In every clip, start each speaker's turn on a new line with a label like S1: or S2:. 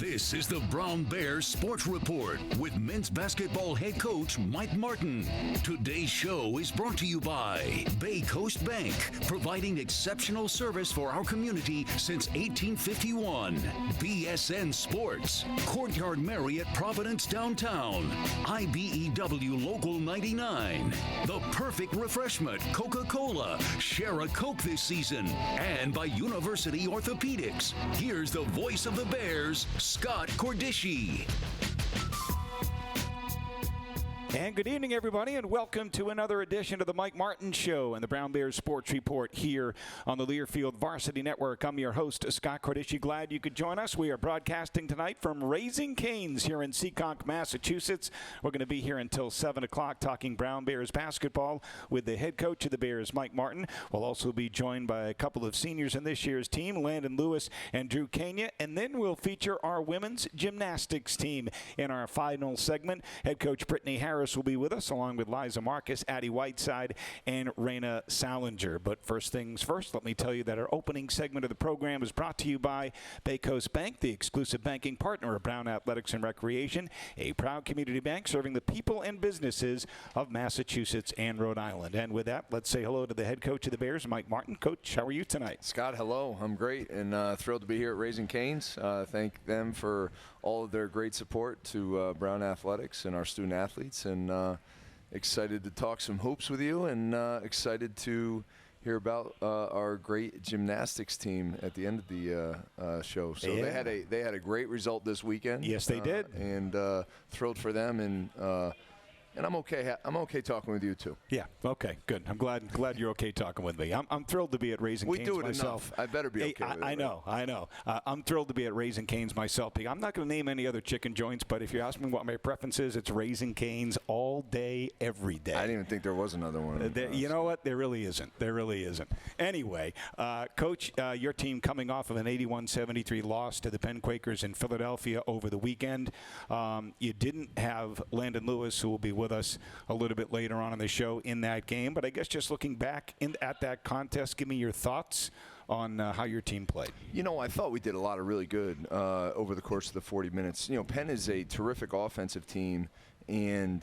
S1: This is the Brown Bears Sports Report with men's basketball head coach Mike Martin. Today's show is brought to you by Bay Coast Bank, providing exceptional service for our community since 1851. BSN Sports, Courtyard Marriott Providence Downtown, IBEW Local 99, The Perfect Refreshment, Coca-Cola, share a Coke this season, and by University Orthopedics. Here's the voice of the Bears, Scott Cordischi.
S2: And good evening, everybody, and welcome to another edition of the Mike Martin Show and the Brown Bears Sports Report here on the Learfield Varsity Network. I'm your host, Scott Cordischi. Glad you could join us. We are broadcasting tonight from Raising Cane's here in Seekonk, Massachusetts. We're going to be here until 7 o'clock talking Brown Bears basketball with the head coach of the Bears, Mike Martin. We'll also be joined by a couple of seniors in this year's team, Landon Lewis and Drew Kania. And then we'll feature our women's gymnastics team in our final segment. Head coach Brittany Harris will be with us, along with Liza Marcus, Addy Whiteside, and Rehna Saalinger. But first things first, let me tell you that our opening segment of the program is brought to you by Bay Coast Bank, the exclusive banking partner of Brown Athletics and Recreation, a proud community bank serving the people and businesses of Massachusetts and Rhode Island. And with that, let's say hello to the head coach of the Bears, Mike Martin. Coach, how are you tonight?
S3: Scott, hello. I'm great and thrilled to be here at Raising Cane's. Thank them for all of their great support to Brown Athletics and our student athletes, and excited to talk some hoops with you, and excited to hear about our great gymnastics team at the end of the show. So
S2: yeah.
S3: they had a great result this weekend.
S2: Yes, they did.
S3: And thrilled for them, and I'm okay. I'm okay talking with you too.
S2: Yeah. Okay. Good. I'm glad you're okay talking with me. I'm thrilled to be at Raising Cane's myself.
S3: We do it enough. I better be okay.
S2: I know. I'm thrilled to be at Raising Cane's myself. I'm not going to name any other chicken joints, but if you ask me what my preference is, it's Raising Cane's all day, every day.
S3: I didn't even think there was another one.
S2: You know what? There really isn't. There really isn't. Anyway, Coach, your team coming off of an 81-73 loss to the Penn Quakers in Philadelphia over the weekend. You didn't have Landon Lewis, who will be with us a little bit later on in the show, in that game. But I guess just looking back at that contest, give me your thoughts on how your team played.
S3: You know, I thought we did a lot of really good over the course of the 40 minutes. You know, Penn is a terrific offensive team, and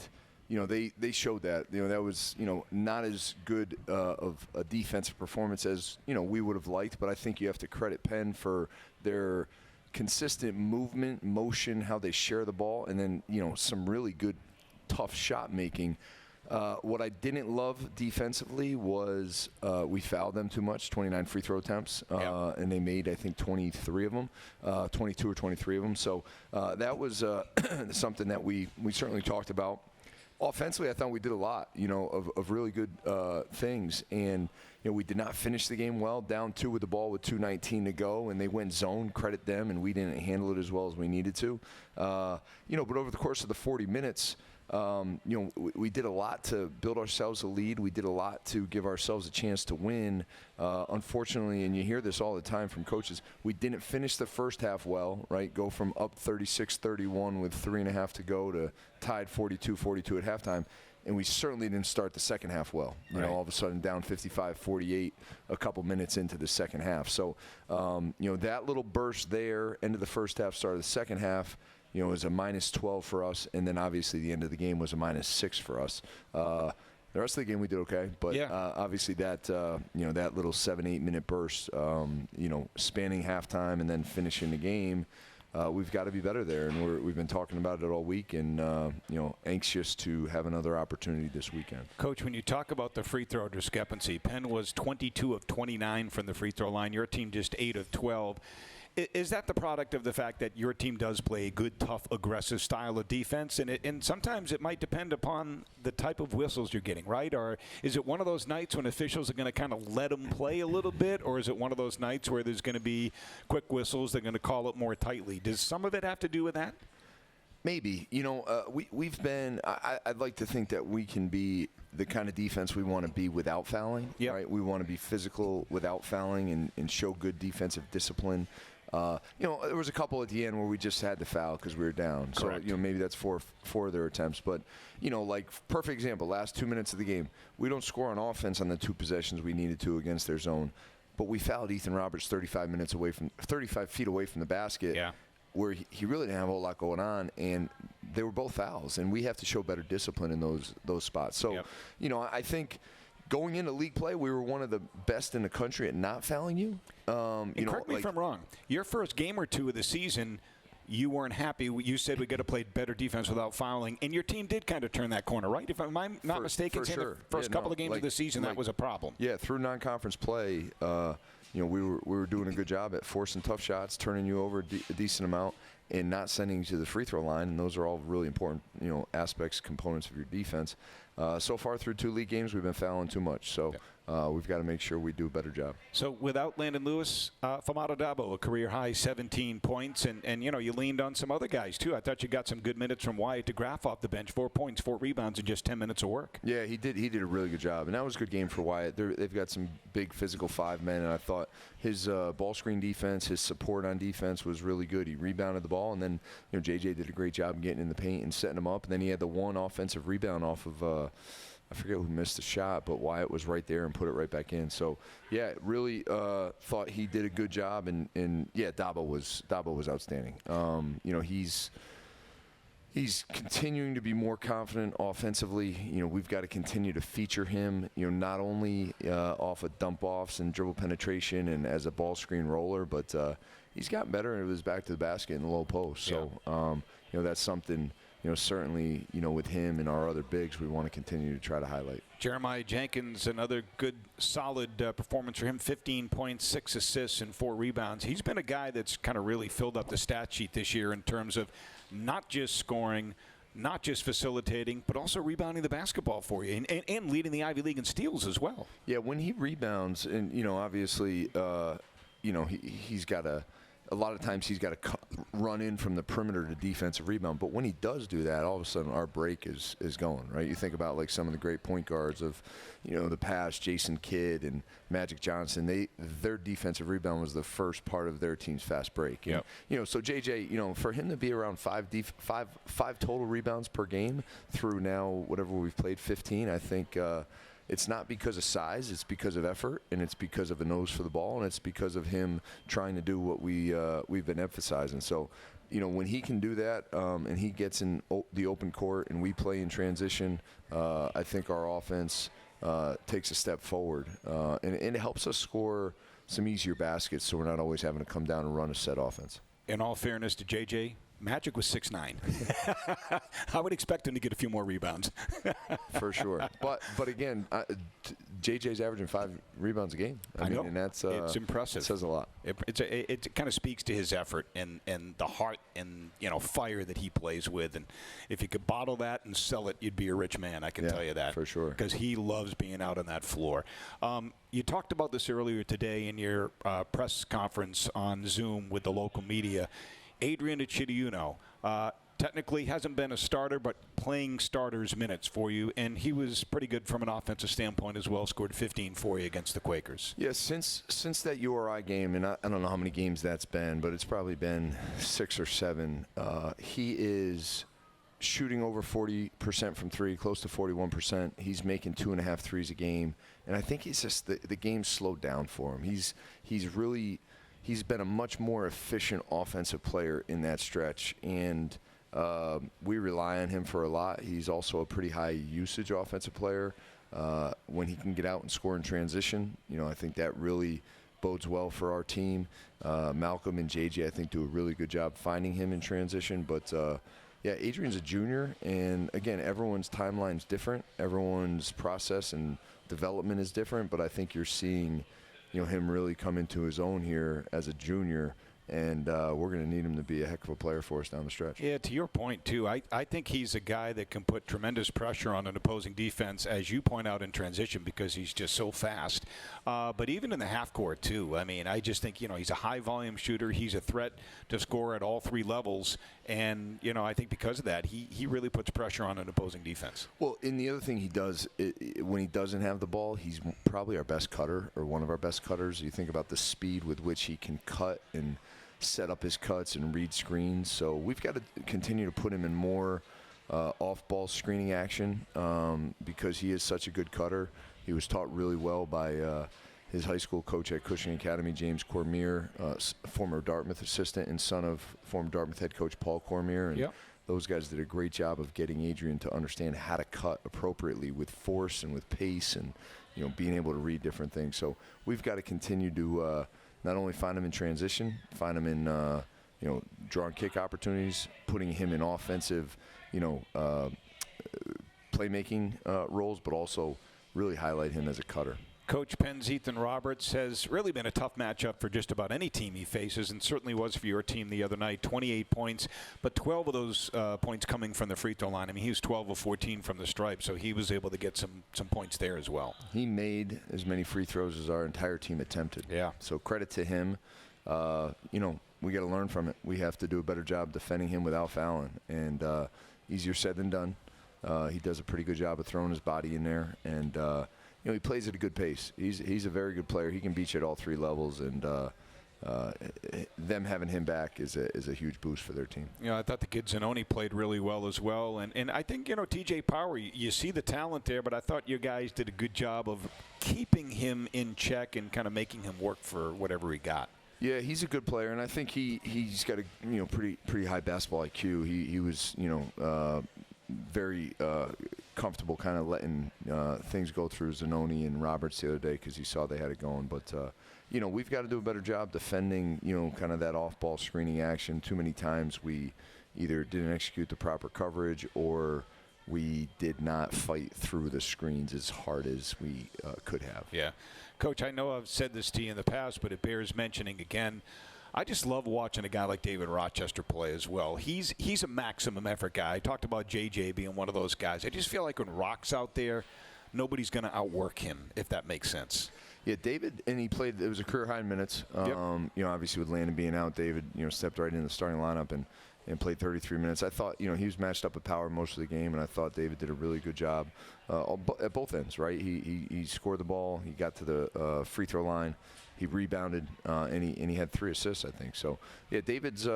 S3: they showed that. That was not as good of a defensive performance as we would have liked. But I think you have to credit Penn for their consistent movement, motion, how they share the ball, and then some really good, tough shot making. What I didn't love defensively was we fouled them too much, 29 free throw attempts, and they made, I think, 23 of them, 22 or 23 of them. So that was something that we certainly talked about. Offensively, I thought we did a lot, of really good things. And, we did not finish the game well, down 2 with the ball with 2:19 to go, and they went zone, credit them, and we didn't handle it as well as we needed to. But over the course of the 40 minutes, we did a lot to build ourselves a lead. We did a lot to give ourselves a chance to win. Unfortunately, and you hear this all the time from coaches, we didn't finish the first half well, right? Go from up 36-31 with 3.5 to go to tied 42-42 at halftime. And we certainly didn't start the second half well. All of a sudden down 55-48 a couple minutes into the second half. So, that little burst there, end of the first half, start of the second half, it was a -12 for us, and then obviously the end of the game was a -6 for us. The rest of the game we did okay, but obviously that that little 7-8 minute burst, spanning halftime and then finishing the game, we've got to be better there, and we've been talking about it all week, and anxious to have another opportunity this weekend.
S2: Coach, when you talk about the free throw discrepancy, Penn was 22 of 29 from the free throw line. Your team just 8 of 12. Is that the product of the fact that your team does play a good, tough, aggressive style of defense? And sometimes it might depend upon the type of whistles you're getting, right? Or is it one of those nights when officials are going to kind of let them play a little bit? Or is it one of those nights where there's going to be quick whistles, they're going to call it more tightly? Does some of it have to do with that?
S3: Maybe. We've been – I'd like to think that we can be the kind of defense we want to be without fouling.
S2: Yep.
S3: Right? We want to be physical without fouling and show good defensive discipline. There was a couple at the end where we just had to foul because we were down.
S2: Correct.
S3: So, maybe that's four of their attempts. But, like perfect example, last 2 minutes of the game, we don't score on offense on the 2 possessions we needed to against their zone. But we fouled Ethan Roberts 35 feet away from the basket.
S2: Yeah.
S3: where he really didn't have a whole lot going on, and they were both fouls, and we have to show better discipline in those spots. So, I think going into league play, we were one of the best in the country at not fouling you.
S2: Correct me if I'm wrong. Your first game or two of the season, you weren't happy. You said we got to play better defense without fouling, and your team did kind of turn that corner, right? If I'm not mistaken,
S3: for sure.
S2: The first couple of games of the season, that was a problem.
S3: Yeah, through non-conference play, we were doing a good job at forcing tough shots, turning you over a decent amount, and not sending you to the free throw line. And those are all really important, aspects, components of your defense. So far through 2 league games, we've been fouling too much. So we've got to make sure we do a better job.
S2: So without Landon Lewis, Famata Dabo, a career-high 17 points. And you leaned on some other guys, too. I thought you got some good minutes from Wyatt DeGraff off the bench. 4 points, 4 rebounds in just 10 minutes of work.
S3: Yeah, he did a really good job. And that was a good game for Wyatt. They've got some big physical 5 men. And I thought his ball screen defense, his support on defense was really good. He rebounded the ball. And then, JJ did a great job getting in the paint and setting him up. And then he had the one offensive rebound off of I forget who missed the shot, but Wyatt was right there and put it right back in. So, yeah, really thought he did a good job. And Dabo was outstanding. He's continuing to be more confident offensively. We've got to continue to feature him, not only off of dump-offs and dribble penetration and as a ball screen roller, but he's gotten better and it was back to the basket in the low post. So, that's something – certainly, with him and our other bigs, we want to continue to try to highlight.
S2: Jeremiah Jenkins, another good, solid performance for him. 15 points, 6 assists, and 4 rebounds. He's been a guy that's kind of really filled up the stat sheet this year in terms of not just scoring, not just facilitating, but also rebounding the basketball for you and leading the Ivy League in steals as well.
S3: Yeah, when he rebounds, and, obviously, he's got a lot of times he's got to run in from the perimeter to defensive rebound. But when he does do that, all of a sudden our break is going, right? You think about like some of the great point guards of, the past, Jason Kidd and Magic Johnson. Their defensive rebound was the first part of their team's fast break.
S2: Yep.
S3: And, so JJ, for him to be around five total rebounds per game through now whatever we've played, 15, I think it's not because of size, it's because of effort, and it's because of a nose for the ball, and it's because of him trying to do what we've been emphasizing. So, when he can do that and he gets in the open court and we play in transition, I think our offense takes a step forward. And it helps us score some easier baskets so we're not always having to come down and run a set offense.
S2: In all fairness to JJ, Magic was 6'9". I would expect him to get a few more rebounds.
S3: For sure. But again, JJ's averaging 5 rebounds a game.
S2: I know.
S3: And that's
S2: it's impressive.
S3: It says a lot.
S2: It kind of speaks to his effort and the heart and fire that he plays with. And if you could bottle that and sell it, you'd be a rich man. I can tell you that
S3: for sure.
S2: Because he loves being out on that floor. You talked about this earlier today in your press conference on Zoom with the local media. Adrian Achidiono technically hasn't been a starter, but playing starters minutes for you, and he was pretty good from an offensive standpoint as well, scored 15 for you against the Quakers.
S3: Yeah, since that URI game, and I don't know how many games that's been, but it's probably been 6 or 7, he is shooting over 40% from 3, close to 41%. He's making 2.5 threes a game, and I think it's just the game slowed down for him. He's been a much more efficient offensive player in that stretch, and we rely on him for a lot. He's also a pretty high usage offensive player. When he can get out and score in transition, I think that really bodes well for our team. Malcolm and JJ, I think, do a really good job finding him in transition. But, Adrian's a junior, and, again, everyone's timeline's different. Everyone's process and development is different, but I think you're seeing him really come into his own here as a junior, and we're going to need him to be a heck of a player for us down the stretch.
S2: Yeah, to your point, too, I think he's a guy that can put tremendous pressure on an opposing defense, as you point out, in transition, because he's just so fast. But even in the half court, too, I just think, he's a high-volume shooter. He's a threat to score at all 3 levels. And, I think because of that, he really puts pressure on an opposing defense.
S3: Well, and the other thing he does, when he doesn't have the ball, he's probably our best cutter, or one of our best cutters. You think about the speed with which he can cut and set up his cuts and read screens. So we've got to continue to put him in more off-ball screening action because he is such a good cutter. He was taught really well by his high school coach at Cushing Academy, James Cormier, former Dartmouth assistant and son of former Dartmouth head coach Paul Cormier. And those guys did a great job of getting Adrian to understand how to cut appropriately with force and with pace and, being able to read different things. So we've got to continue to not only find him in transition, find him in, draw and kick opportunities, putting him in offensive, playmaking roles, but also really highlight him as a cutter.
S2: Coach, Penn's Ethan Roberts has really been a tough matchup for just about any team he faces, and certainly was for your team the other night. 28 points, but 12 of those points coming from the free throw line. I mean, he was 12 of 14 from the stripe, so he was able to get some points there as well. He
S3: made as many free throws as our entire team attempted.
S2: Yeah.
S3: So credit to him. We got to learn from it. We have to do a better job defending him without fouling, and easier said than done. He does a pretty good job of throwing his body in there, and he plays at a good pace. He's a very good player. He can beat you at all three levels, and them having him back is a huge boost for their team.
S2: I thought the kid Zanoni played really well as well, and I think TJ Power, you see the talent there, but I thought you guys did a good job of keeping him in check and kind of making him work for whatever he got.
S3: Yeah, he's a good player, and I think he's got a pretty high basketball IQ. He was very comfortable kind of letting things go through Zanoni and Roberts the other day because he saw they had it going. But, we've got to do a better job defending, kind of that off-ball screening action. Too many times we either didn't execute the proper coverage or we did not fight through the screens as hard as we could have.
S2: Yeah. Coach, I know I've said this to you in the past, but it bears mentioning again. I just love watching a guy like David Rochester play as well. He's a maximum effort guy. I talked about JJ being one of those guys. I just feel like when Rock's out there, nobody's going to outwork him, if that makes sense.
S3: Yeah, David, and he played, it was a career high in minutes. Obviously with Landon being out, David, stepped right into the starting lineup and played 33 minutes. I thought, he was matched up with Power most of the game, and I thought David did a really good job at both ends, right? He scored the ball. He got to the free throw line. He rebounded, and he had 3 assists, I think. So, yeah, David's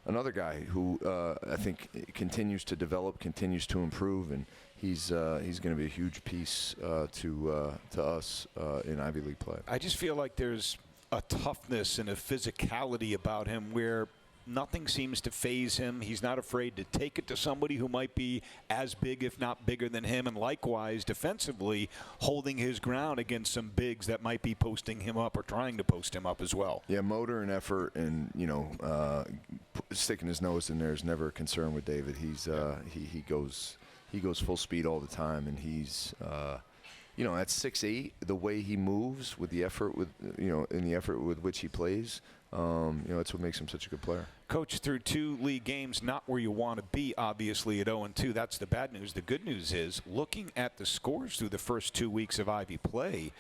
S3: another guy who I think continues to develop, continues to improve, and he's going to be a huge piece to us in Ivy League play.
S2: I just feel like there's a toughness and a physicality about him where nothing seems to faze him. He's not afraid to take it to somebody who might be as big, if not bigger than him, and likewise defensively holding his ground against some bigs that might be posting him up or trying to post him up as well.
S3: Yeah, motor and effort and, sticking his nose in there is never a concern with David. He's he goes full speed all the time, and he's at 6'8", the way he moves with the effort in the effort with which he plays, that's what makes him such a good player.
S2: Coach, through 2 league games, not where you want to be, obviously, at 0-2. That's the bad news. The good news is, looking at the scores through the first 2 weeks of Ivy play,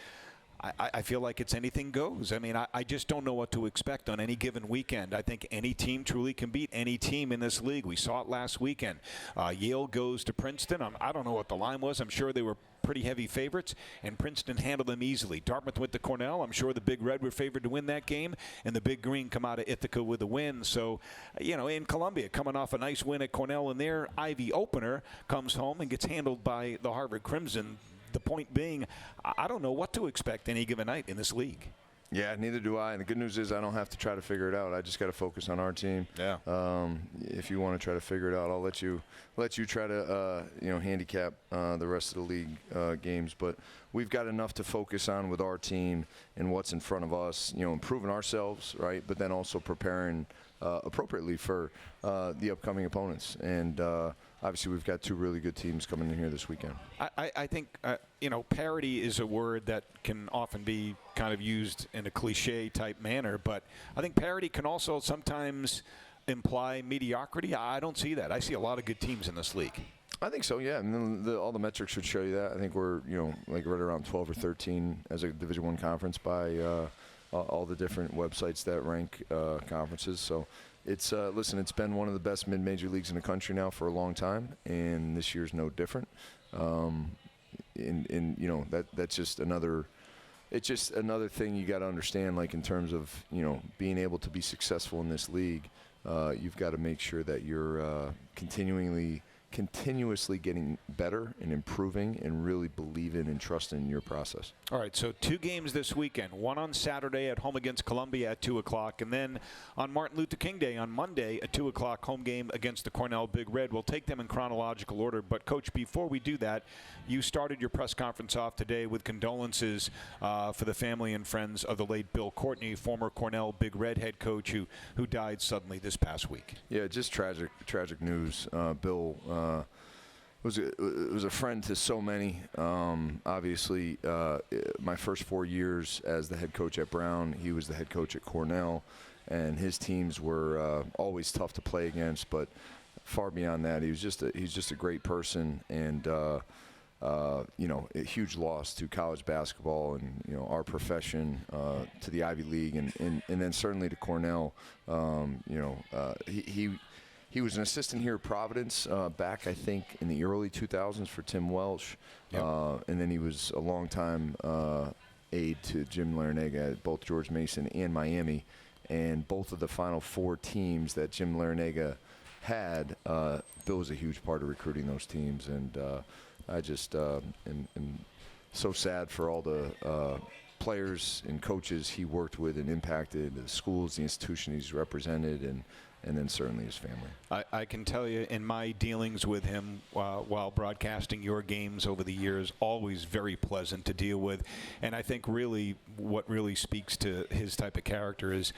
S2: I feel like it's anything goes. I mean, I just don't know what to expect on any given weekend. I think any team truly can beat any team in this league. We saw it last weekend. Yale goes to Princeton. I don't know what the line was. I'm sure they were pretty heavy favorites, and Princeton handled them easily. Dartmouth went to Cornell. I'm sure the Big Red were favored to win that game, and the Big Green come out of Ithaca with a win. So, in Columbia, coming off a nice win at Cornell, and their Ivy opener comes home and gets handled by the Harvard Crimson. The point being, I don't know what to expect any given night in this league.
S3: Yeah, neither do I. And the good news is I don't have to try to figure it out. I just got to focus on our team.
S2: Yeah.
S3: If you want to try to figure it out, I'll let you try to handicap the rest of the league games. But we've got enough to focus on with our team and what's in front of us. Improving ourselves, right? But then also preparing appropriately for the upcoming opponents. And obviously, we've got 2 really good teams coming in here this weekend.
S2: I think, parity is a word that can often be kind of used in a cliche-type manner, but I think parity can also sometimes imply mediocrity. I don't see that. I see a lot of good teams in this league.
S3: I think so, yeah. And all the metrics should show you that. I think we're, right around 12 or 13 as a Division I conference by all the different websites that rank conferences. So it's it's been one of the best mid-major leagues in the country now for a long time, and this year's no different. That's just another. It's just another thing you got to understand, like in terms of being able to be successful in this league. You've got to make sure that you're continually continuously getting better and improving and really believing and trusting in your process.
S2: All right, so 2 games this weekend. One on Saturday at home against Columbia at 2 o'clock, and then on Martin Luther King Day on Monday at 2 o'clock, home game against the Cornell Big Red. We'll take them in chronological order, but Coach, before we do that, you started your press conference off today with condolences for the family and friends of the late Bill Courtney, former Cornell Big Red head coach who died suddenly this past week.
S3: Yeah, just tragic news. Bill was a friend to so many. Obviously, my first 4 years as the head coach at Brown, he was the head coach at Cornell, and his teams were always tough to play against. But far beyond that, he's just a great person, and a huge loss to college basketball and our profession, to the Ivy League, and then certainly to Cornell. He was an assistant here at Providence back, I think, in the early 2000s for Tim Welsh.
S2: Yep.
S3: And then he was a longtime aide to Jim Larrañaga at both George Mason and Miami. And both of the Final Four teams that Jim Larrañaga had, Bill was a huge part of recruiting those teams. And I just am so sad for all the players and coaches he worked with and impacted, the schools, the institution he's represented, and then certainly his family.
S2: I can tell you, in my dealings with him while broadcasting your games over the years, always very pleasant to deal with. And I think really what really speaks to his type of character is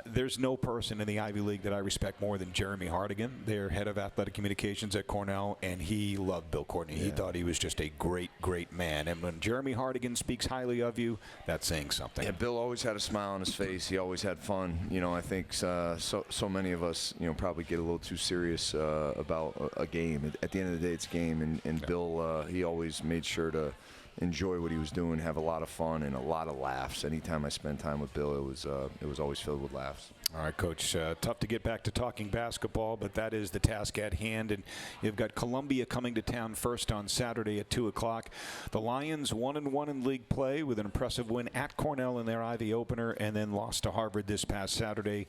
S2: there's no person in the Ivy League that I respect more than Jeremy Hardigan, their head of athletic communications at Cornell, and he loved Bill Courtney. Yeah. He thought he was just a great, great man. And when Jeremy Hardigan speaks highly of you, that's saying something.
S3: Yeah, Bill always had a smile on his face. He always had fun. I think so many of us, probably get a little too serious about a game. At the end of the day, it's a game, and
S2: Yeah.
S3: Bill, he always made sure to enjoy what he was doing, have a lot of fun, and a lot of laughs. Anytime I spent time with Bill, it was always filled with laughs.
S2: All right, Coach, tough to get back to talking basketball, but that is the task at hand. And you've got Columbia coming to town first on Saturday at 2 o'clock. The Lions 1-1 in league play with an impressive win at Cornell in their Ivy opener, and then lost to Harvard this past Saturday.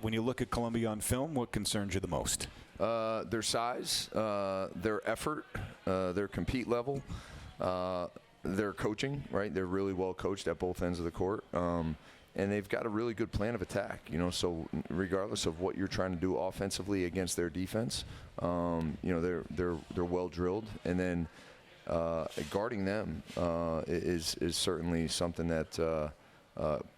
S2: When you look at Columbia on film, what concerns you the most?
S3: Their size, their effort, their compete level, their coaching, right? They're really well coached at both ends of the court. And they've got a really good plan of attack, so regardless of what you're trying to do offensively against their defense, they're well drilled. And then guarding them is certainly something that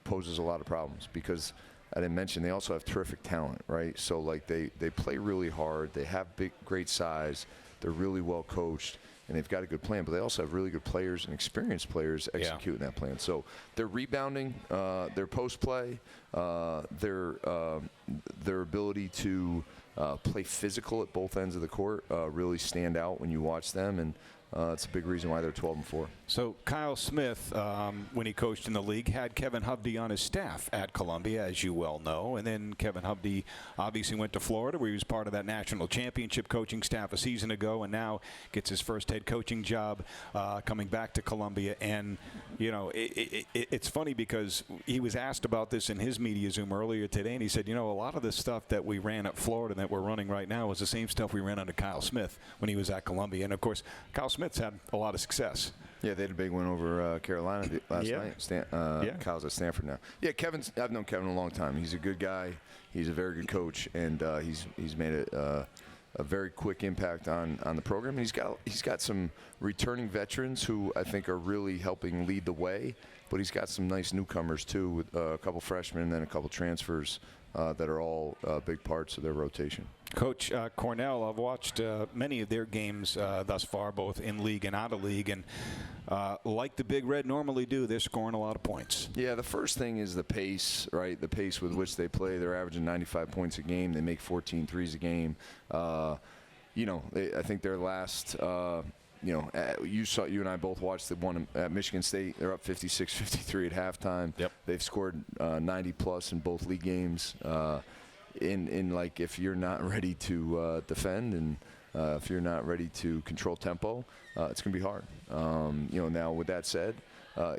S3: poses a lot of problems, because I didn't mention they also have terrific talent, right? So they play really hard, they have great size, they're really well coached, and they've got a good plan, but they also have really good players and experienced players executing that plan. So their rebounding, their post play, their ability to play physical at both ends of the court really stand out when you watch them, and it's a big reason why they're 12-4.
S2: So Kyle Smith, when he coached in the league, had Kevin Hovde on his staff at Columbia, as you well know. And then Kevin Hovde obviously went to Florida, where he was part of that national championship coaching staff a season ago, and now gets his first head coaching job coming back to Columbia. And, it's funny because he was asked about this in his media Zoom earlier today, and he said, a lot of the stuff that we ran at Florida that we're running right now is the same stuff we ran under Kyle Smith when he was at Columbia. And, of course, Kyle Smith's had a lot of success.
S3: Yeah, they had a big win over Carolina last night. Kyle's at Stanford now. Yeah, I've known Kevin a long time. He's a good guy. He's a very good coach, and he's made a very quick impact on the program. And he's got some returning veterans who I think are really helping lead the way, but he's got some nice newcomers too, with a couple freshmen and then a couple transfers that are all big parts of their rotation.
S2: Coach, Cornell, I've watched many of their games thus far, both in league and out of league, and like the Big Red normally do, they're scoring a lot of points.
S3: Yeah, the first thing is the pace, right? The pace with which they play. They're averaging 95 points a game. They make 14 threes a game. I think their last you and I both watched the one at Michigan State. They're up 56-53 at halftime.
S2: Yep.
S3: They've scored 90 plus in both league games. If you're not ready to defend, and if you're not ready to control tempo, it's going to be hard. Now with that said,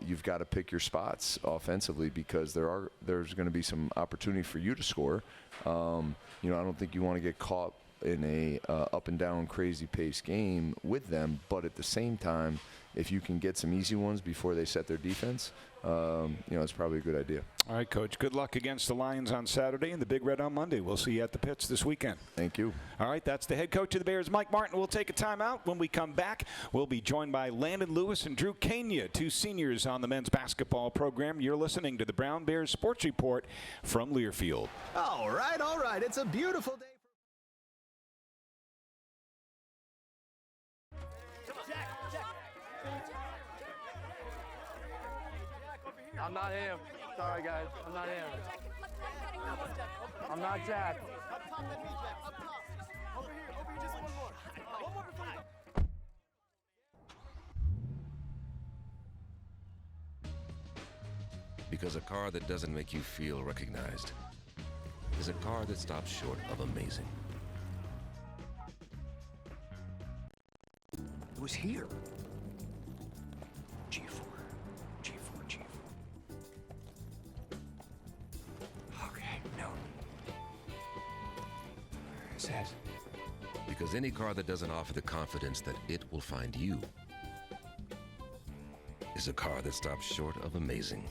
S3: you've got to pick your spots offensively, because there's going to be some opportunity for you to score. I don't think you want to get caught in a up and down crazy pace game with them, but at the same time, if you can get some easy ones before they set their defense, it's probably a good idea.
S2: All right, Coach. Good luck against the Lions on Saturday and the Big Red on Monday. We'll see you at the pits this weekend.
S3: Thank you. All
S2: right, that's the head coach of the Bears, Mike Martin. We'll take a timeout. When we come back, we'll be joined by Landon Lewis and Drew Kania, two seniors on the men's basketball program. You're listening to the Brown Bears Sports Report from Learfield.
S4: All right. It's a beautiful day.
S5: I'm not him. Sorry, guys. I'm not him. I'm not Jack.
S4: Up top, let me Jack. Up top. Over here, just one more. One more before you.
S6: Because a car that doesn't make you feel recognized is a car that stops short of amazing.
S7: It was here. G4. Okay, no. Where is it?
S6: Because any car that doesn't offer the confidence that it will find you is a car that stops short of amazing.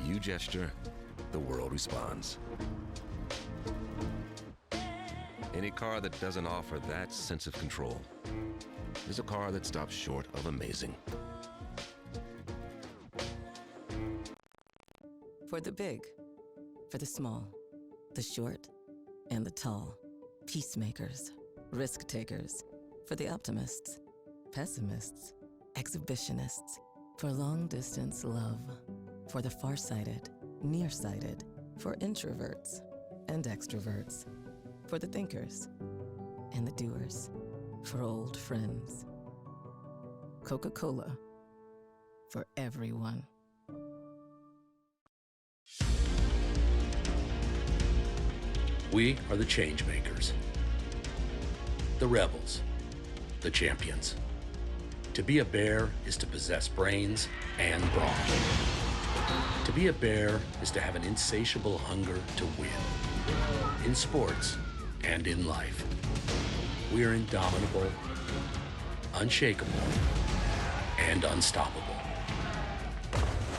S6: You gesture, the world responds. Any car that doesn't offer that sense of control is a car that stops short of amazing.
S8: For the big, for the small, the short, and the tall. Peacemakers, risk takers. For the optimists, pessimists, exhibitionists. For long distance love. For the farsighted, nearsighted. For introverts and extroverts. For the thinkers and the doers. For old friends. Coca-Cola. For everyone.
S9: We are the change makers, the rebels, the champions. To be a bear is to possess brains and brawn. To be a bear is to have an insatiable hunger to win, in sports and in life. We are indomitable, unshakable, and unstoppable.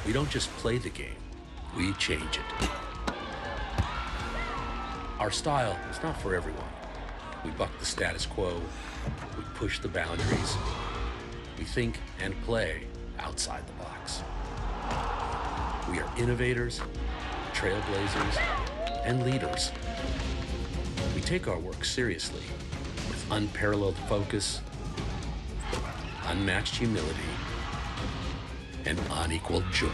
S9: We don't just play the game, we change it. Our style is not for everyone. We buck the status quo, we push the boundaries, we think and play outside the box. We are innovators, trailblazers, and leaders. We take our work seriously with unparalleled focus, unmatched humility, and unequaled joy.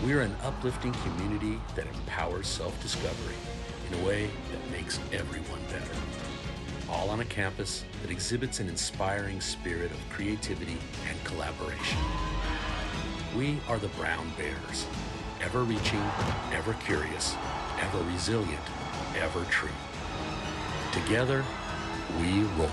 S9: We are an uplifting community that empowers self-discovery in a way that makes everyone better. All on a campus that exhibits an inspiring spirit of creativity and collaboration. We are the Brown Bears, ever reaching, ever curious, ever resilient, ever true. Together, we roar.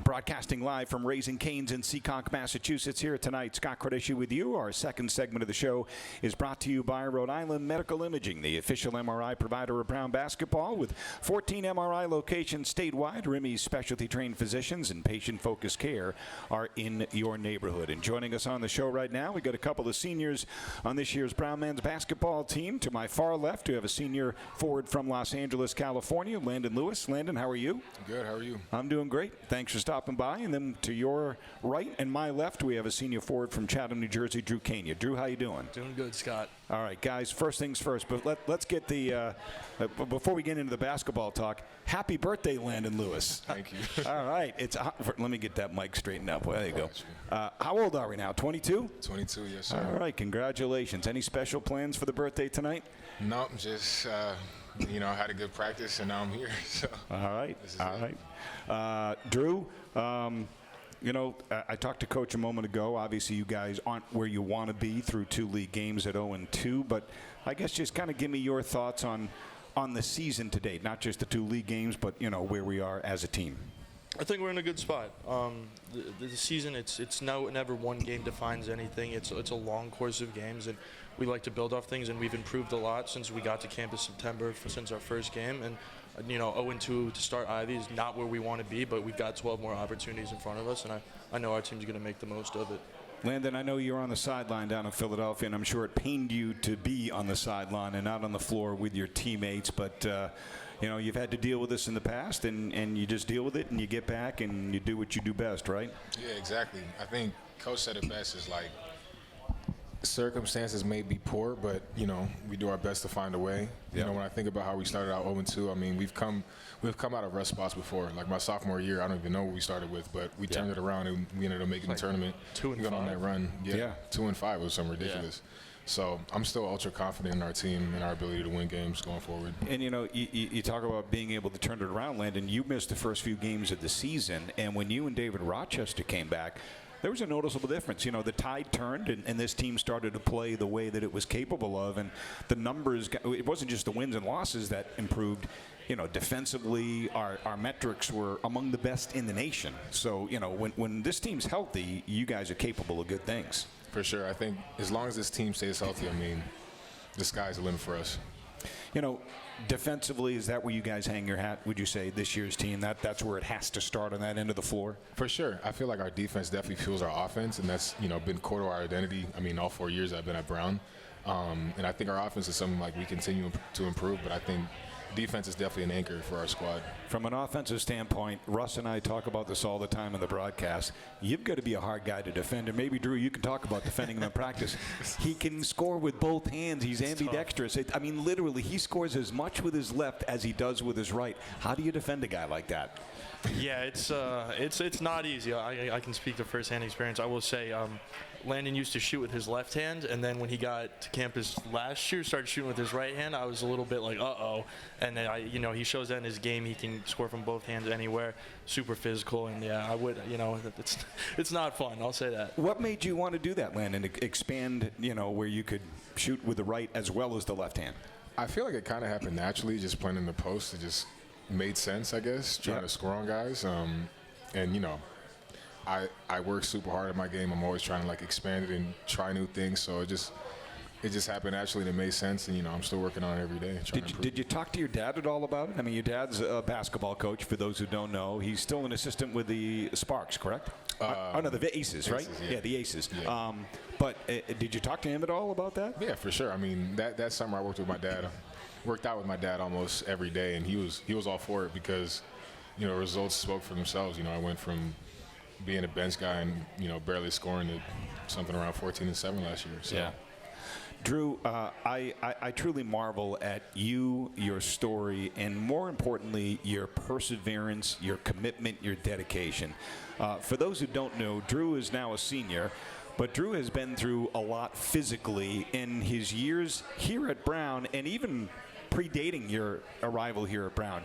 S2: Broadcasting live from Raising Cane's in Seekonk, Massachusetts. Here tonight, Scott Cordischi with you. Our second segment of the show is brought to you by Rhode Island Medical Imaging, the official MRI provider of Brown basketball. With 14 MRI locations statewide, Remy's specialty trained physicians and patient-focused care are in your neighborhood. And joining us on the show right now, we got a couple of seniors on this year's Brown men's basketball team. To my far left, we have a senior forward from Los Angeles, California, Landon Lewis. Landon, how are you?
S10: Good. How are you?
S2: I'm doing great. Thanks for stopping by. And then to your right and my left, we have a senior forward from Chatham, New Jersey, Drew Kania. Drew, how you doing?
S10: Doing good, Scott.
S2: All right, guys, first things first, but let's get the, before we get into the basketball talk, happy birthday, Landon Lewis.
S10: Thank you.
S2: All right, let me get that mic straightened up. Well, there you go. How old are we now, 22?
S10: 22, yes, sir.
S2: All right, congratulations. Any special plans for the birthday tonight?
S10: Nope, just You know, I had a good practice, and now I'm here. So.
S2: All right. Drew, you know, I talked to Coach a moment ago. Obviously, you guys aren't where you want to be through 2 league games at 0-2, but I guess just kind of give me your thoughts on the season to date, not just the 2 league games, but, you know, where we are as a team.
S11: I think we're in a good spot. The season, it's never one game defines anything. It's a long course of games, and we like to build off things, and we've improved a lot since we got to campus September, since our first game. And, you know, 0-2 to start Ivy is not where we want to be, but we've got 12 more opportunities in front of us, and I know our team's going to make the most of it.
S2: Landon, I know you're on the sideline down in Philadelphia, and I'm sure it pained you to be on the sideline and not on the floor with your teammates, but you know, you've had to deal with this in the past, and you just deal with it, and you get back, and you do what you do best, right?
S10: Yeah, exactly. I think Coach said it best, is like, circumstances may be poor, but, you know, we do our best to find a way. You know, when I think about how we started out 0-2, I mean, we've come out of rough spots before. Like my sophomore year, I don't even know what we started with, but we turned it around, and we ended up making the tournament. 2-5. We got on that run. 2-5 was something ridiculous. So I'm still ultra confident in our team and our ability to win games going forward.
S2: And, you know, you talk about being able to turn it around, Landon. You missed the first few games of the season, and when you and David Rochester came back, there was a noticeable difference. You know, the tide turned, and this team started to play the way that it was capable of, and the numbers, it wasn't just the wins and losses that improved. You know, defensively, our metrics were among the best in the nation. So, you know, when this team's healthy, you guys are capable of good things.
S10: For sure. I think as long as this team stays healthy, I mean, the sky's the limit for us.
S2: You know, defensively, is that where you guys hang your hat, would you say, this year's team? That's where it has to start on that end of the floor? For
S10: sure. I feel like our defense definitely fuels our offense, and that's, you know, been core to our identity. I mean, all 4 years I've been at Brown. And I think our offense is something like we continue to improve, but I think defense is definitely an anchor for our squad.
S2: From an offensive standpoint, Russ and I talk about this all the time in the broadcast. You've got to be a hard guy to defend, and maybe, Drew, you can talk about defending him in practice. He can score with both hands. He's ambidextrous. I mean, literally, he scores as much with his left as he does with his right. How do you defend a guy like that?
S11: Yeah, it's not easy. I can speak to firsthand experience. I will say Landon used to shoot with his left hand, and then when he got to campus last year, started shooting with his right hand. I was a little bit like, uh-oh. And then, you know, he shows that in his game. He can score from both hands anywhere, super physical. And, yeah, I would, you know, it's not fun. I'll say that.
S2: What made you want to do that, Landon, to expand, you know, where you could shoot with the right as well as the left hand?
S10: I feel like it kind of happened naturally, just playing in the post. It just made sense, I guess, trying to score on guys. And, you know, I work super hard at my game. I'm always trying to, like, expand it and try new things. So it just happened naturally, and it made sense. And, you know, I'm still working on it every day.
S2: Did you talk to your dad at all about it? I mean, your dad's a basketball coach, for those who don't know. He's still an assistant with the Sparks, correct? No, the Aces, right? Yeah, the Aces. Yeah. But did you talk to him at all about that?
S10: Yeah, for sure. I mean, that summer I worked out with my dad almost every day, and he was all for it because, you know, results spoke for themselves. You know, I went from being a bench guy and, you know, barely scoring to something around 14-7 last year. So. Yeah.
S2: Drew, I truly marvel at you, your story, and more importantly, your perseverance, your commitment, your dedication. For those who don't know, Drew is now a senior, but Drew has been through a lot physically in his years here at Brown, and even predating your arrival here at Brown.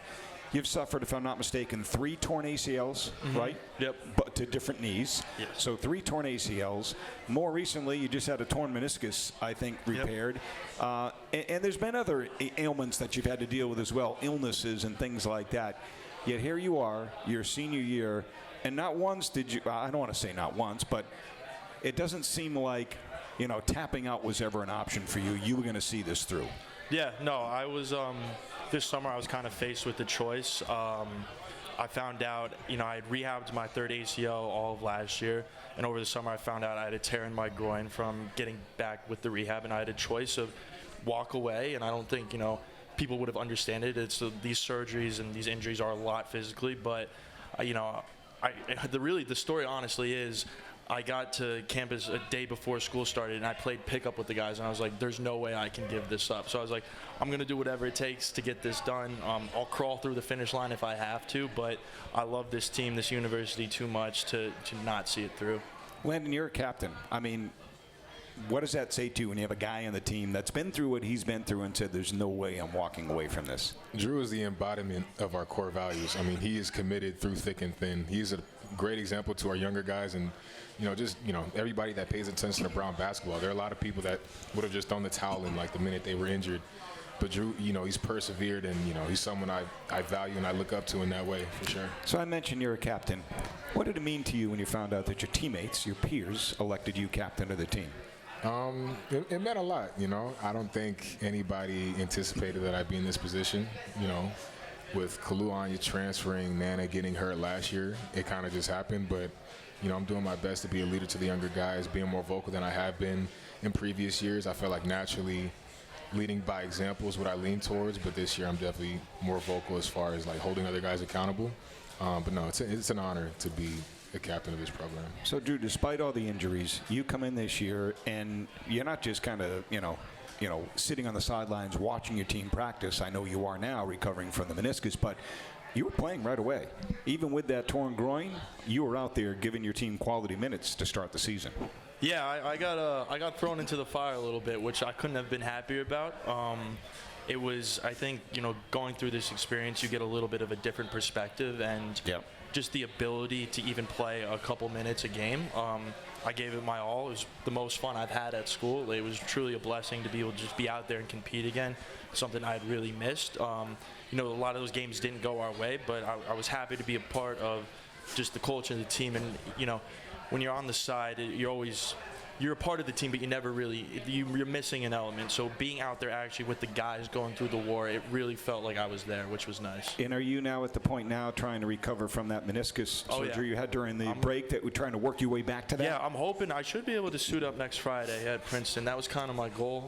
S2: You've suffered, if I'm not mistaken, 3 torn ACLs, right?
S11: Yep.
S2: But to different knees.
S11: Yes.
S2: So 3 torn ACLs. More recently, you just had a torn meniscus, I think, repaired. Yep. And there's been other ailments that you've had to deal with as well, illnesses and things like that. Yet here you are, your senior year, and not once did you, I don't want to say not once, but it doesn't seem like, you know, tapping out was ever an option for you. You were going to see this through.
S11: Yeah, no, I was, this summer I was kind of faced with the choice. I found out, you know, I had rehabbed my 3rd ACL all of last year, and over the summer I found out I had a tear in my groin from getting back with the rehab, and I had a choice of walk away, and I don't think, you know, people would have understood it. It's these surgeries and these injuries are a lot physically, but, you know, the story honestly is I got to campus a day before school started, and I played pickup with the guys, and I was like, there's no way I can give this up. So I was like, I'm going to do whatever it takes to get this done. I'll crawl through the finish line if I have to, but I love this team, this university too much to not see it through.
S2: Landon, you're a captain. I mean, what does that say to you when you have a guy on the team that's been through what he's been through and said, there's no way I'm walking away from this?
S10: Drew is the embodiment of our core values. I mean, he is committed through thick and thin. He's a great example to our younger guys and, everybody that pays attention to Brown basketball. There are a lot of people that would have just thrown the towel in like the minute they were injured. But Drew, he's persevered, and, he's someone I value and I look up to in that way, for sure.
S2: So I mentioned you're a captain. What did it mean to you when you found out that your teammates, your peers, elected you captain of the team?
S10: It meant a lot, I don't think anybody anticipated that I'd be in this position, with Kaluanya transferring, Nana getting hurt last year. It kind of just happened, but, I'm doing my best to be a leader to the younger guys, being more vocal than I have been in previous years. I feel like naturally leading by example is what I lean towards, but this year I'm definitely more vocal as far as like holding other guys accountable. But no, it's an honor to be the captain of this program.
S2: So, Drew, despite all the injuries, you come in this year and you're not just kind of, sitting on the sidelines watching your team practice. I know you are now recovering from the meniscus, but you were playing right away. Even with that torn groin, you were out there giving your team quality minutes to start the season.
S11: Yeah, I got thrown into the fire a little bit, which I couldn't have been happier about. It was, I think, going through this experience, you get a little bit of a different perspective and just the ability to even play a couple minutes a game. I gave it my all. It was the most fun I've had at school. It was truly a blessing to be able to just be out there and compete again, something I had really missed. A lot of those games didn't go our way, but I was happy to be a part of just the culture of the team. And, when you're on the side, you're a part of the team, but you never really, you're missing an element. So being out there actually with the guys going through the war, it really felt like I was there, which was nice.
S2: And are you now at the point now trying to recover from that meniscus surgery you had during the break that we're trying to work your way back to that?
S11: Yeah, I'm hoping I should be able to suit up next Friday at Princeton. That was kind of my goal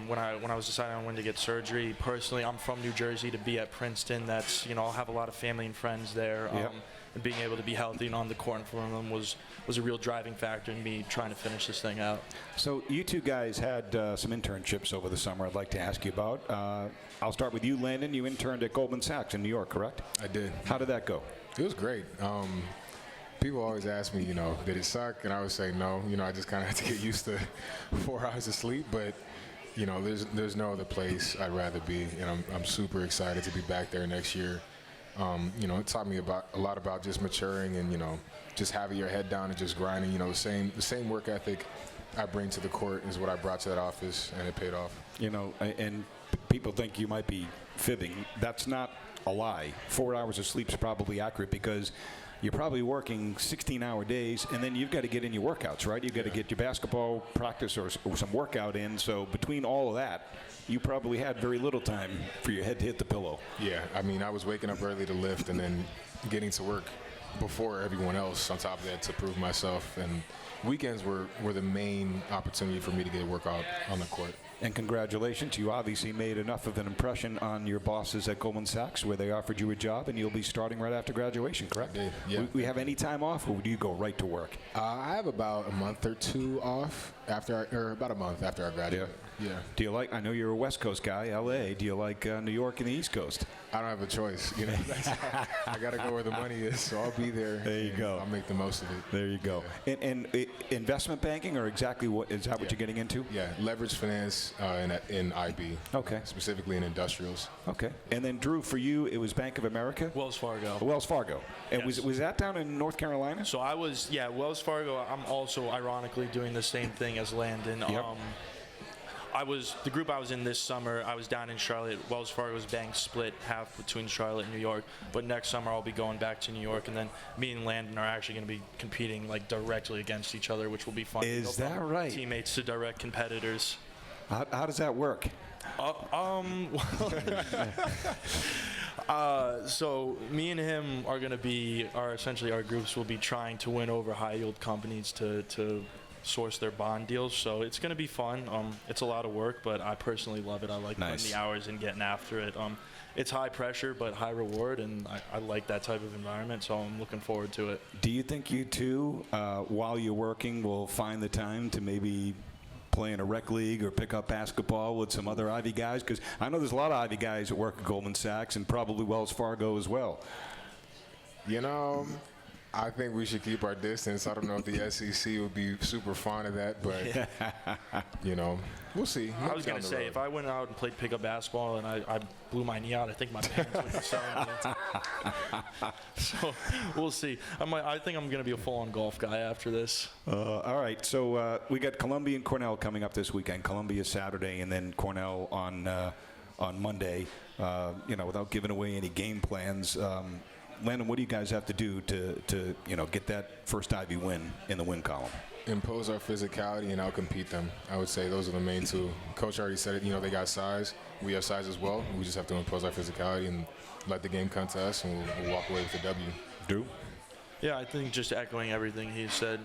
S11: when I was deciding on when to get surgery. Personally, I'm from New Jersey. To be at Princeton, that's, I'll have a lot of family and friends there. And being able to be healthy and on the court for them was a real driving factor in me trying to finish this thing out.
S2: So you two guys had some internships over the summer I'd like to ask you about. I'll start with you, Landon. You interned at Goldman Sachs in New York, correct?
S10: I did.
S2: How did that go?
S10: It was great. People always ask me, did it suck? And I would say no. I just kind of had to get used to 4 hours of sleep. But, there's no other place I'd rather be. And I'm super excited to be back there next year. It taught me a lot about just maturing and, just having your head down and just grinding. The same work ethic I bring to the court is what I brought to that office, and it paid off.
S2: And people think you might be fibbing. That's not a lie. 4 hours of sleep is probably accurate because you're probably working 16-hour days, and then you've got to get in your workouts, right? You've got to get your basketball practice or some workout in. So between all of that, you probably had very little time for your head to hit the pillow.
S10: Yeah, I was waking up early to lift and then getting to work before everyone else on top of that to prove myself. And weekends were the main opportunity for me to get a workout on the court.
S2: And congratulations, you obviously made enough of an impression on your bosses at Goldman Sachs where they offered you a job, and you'll be starting right after graduation, correct?
S10: I did, yeah.
S2: We have any time off, or do you go right to work?
S10: I have about a month or two off about a month after I graduate. Yeah.
S2: Do you like, I know you're a West Coast guy, L.A., do you like New York and the East Coast?
S10: I don't have a choice. I got to go where the money is, so I'll be there.
S2: There you go.
S10: I'll make the most of it.
S2: There you go.
S10: Yeah.
S2: And investment banking, or exactly what is that what you're getting into?
S10: Yeah, leverage finance in IB.
S2: Okay.
S10: Specifically in industrials.
S2: Okay. And then, Drew, for you, it was Bank of America?
S11: Wells Fargo.
S2: Wells Fargo. And
S11: yes.
S2: was that down in North Carolina?
S11: So I was, Wells Fargo. I'm also ironically doing the same thing as Landon.
S2: Yep.
S11: The group I was in this summer, I was down in Charlotte. Wells Fargo's bank split half between Charlotte and New York. But next summer I'll be going back to New York, and then me and Landon are actually going to be competing directly against each other, which will be fun.
S2: Is that right?
S11: Teammates to direct competitors.
S2: How does that work?
S11: So me and him are going to be, essentially our groups will be trying to win over high yield companies to source their bond deals. So it's going to be fun. It's a lot of work, but I personally love it. I like putting the hours and getting after it. It's high pressure, but high reward, and I like that type of environment, so I'm looking forward to it.
S2: Do you think you two, while you're working, will find the time to maybe play in a rec league or pick up basketball with some other Ivy guys? Because I know there's a lot of Ivy guys that work at Goldman Sachs and probably Wells Fargo as well.
S10: I think we should keep our distance. I don't know if the SEC would be super fond of that, but, you know, we'll see.
S11: I was going to say, if I went out and played pickup basketball and I blew my knee out, I think my parents would be selling me. So we'll see. I think I'm going to be a full-on golf guy after this.
S2: All right, so we got Columbia and Cornell coming up this weekend. Columbia Saturday and then Cornell on Monday. Without giving away any game plans, Landon, what do you guys have to do to get that first Ivy win in the win column?
S10: Impose our physicality and outcompete them. I would say those are the main two. Coach already said it. They got size. We have size as well. We just have to impose our physicality and let the game come to us, and we'll walk away with the W.
S2: Drew?
S11: Yeah, I think just echoing everything he said,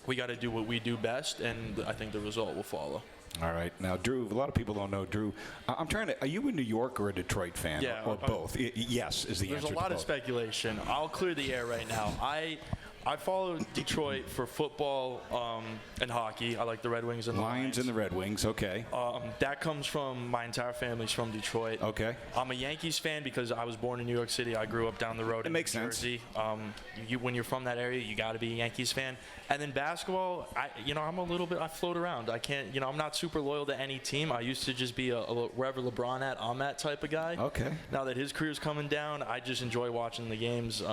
S11: we got to do what we do best, and I think the result will follow.
S2: All right. Now, Drew, a lot of people don't know, Drew, are you a New York or a Detroit fan?
S11: Yeah,
S2: or both? Yes is the answer.
S11: There's a lot of speculation. I'll clear the air right now. I follow Detroit for football and hockey. I like the Red Wings and the
S2: Lions and the Red Wings, okay.
S11: That comes from my entire family's from Detroit.
S2: Okay.
S11: I'm a Yankees fan because I was born in New York City. I grew up down the road in New Jersey. When you're from that area, you got to be a Yankees fan. And then basketball, I'm a little bit, I float around. I can't, I'm not super loyal to any team. I used to just be a wherever LeBron at, I'm that type of guy.
S2: Okay.
S11: Now that his career's coming down, I just enjoy watching the games.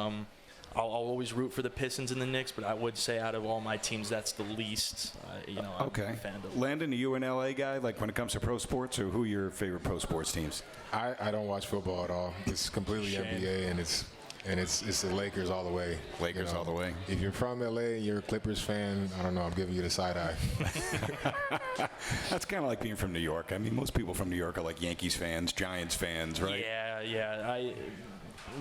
S11: I'll always root for the Pistons and the Knicks, but I would say out of all my teams, that's the least, I'm a fan of.
S2: Landon, are you an LA guy, like when it comes to pro sports, or who are your favorite pro sports teams?
S10: I don't watch football at all. It's completely NBA, and it's the Lakers all the way.
S2: Lakers all the way.
S10: If you're from LA and you're a Clippers fan, I don't know, I'm giving you the side eye.
S2: That's kind of like being from New York. I mean, most people from New York are like Yankees fans, Giants fans, right?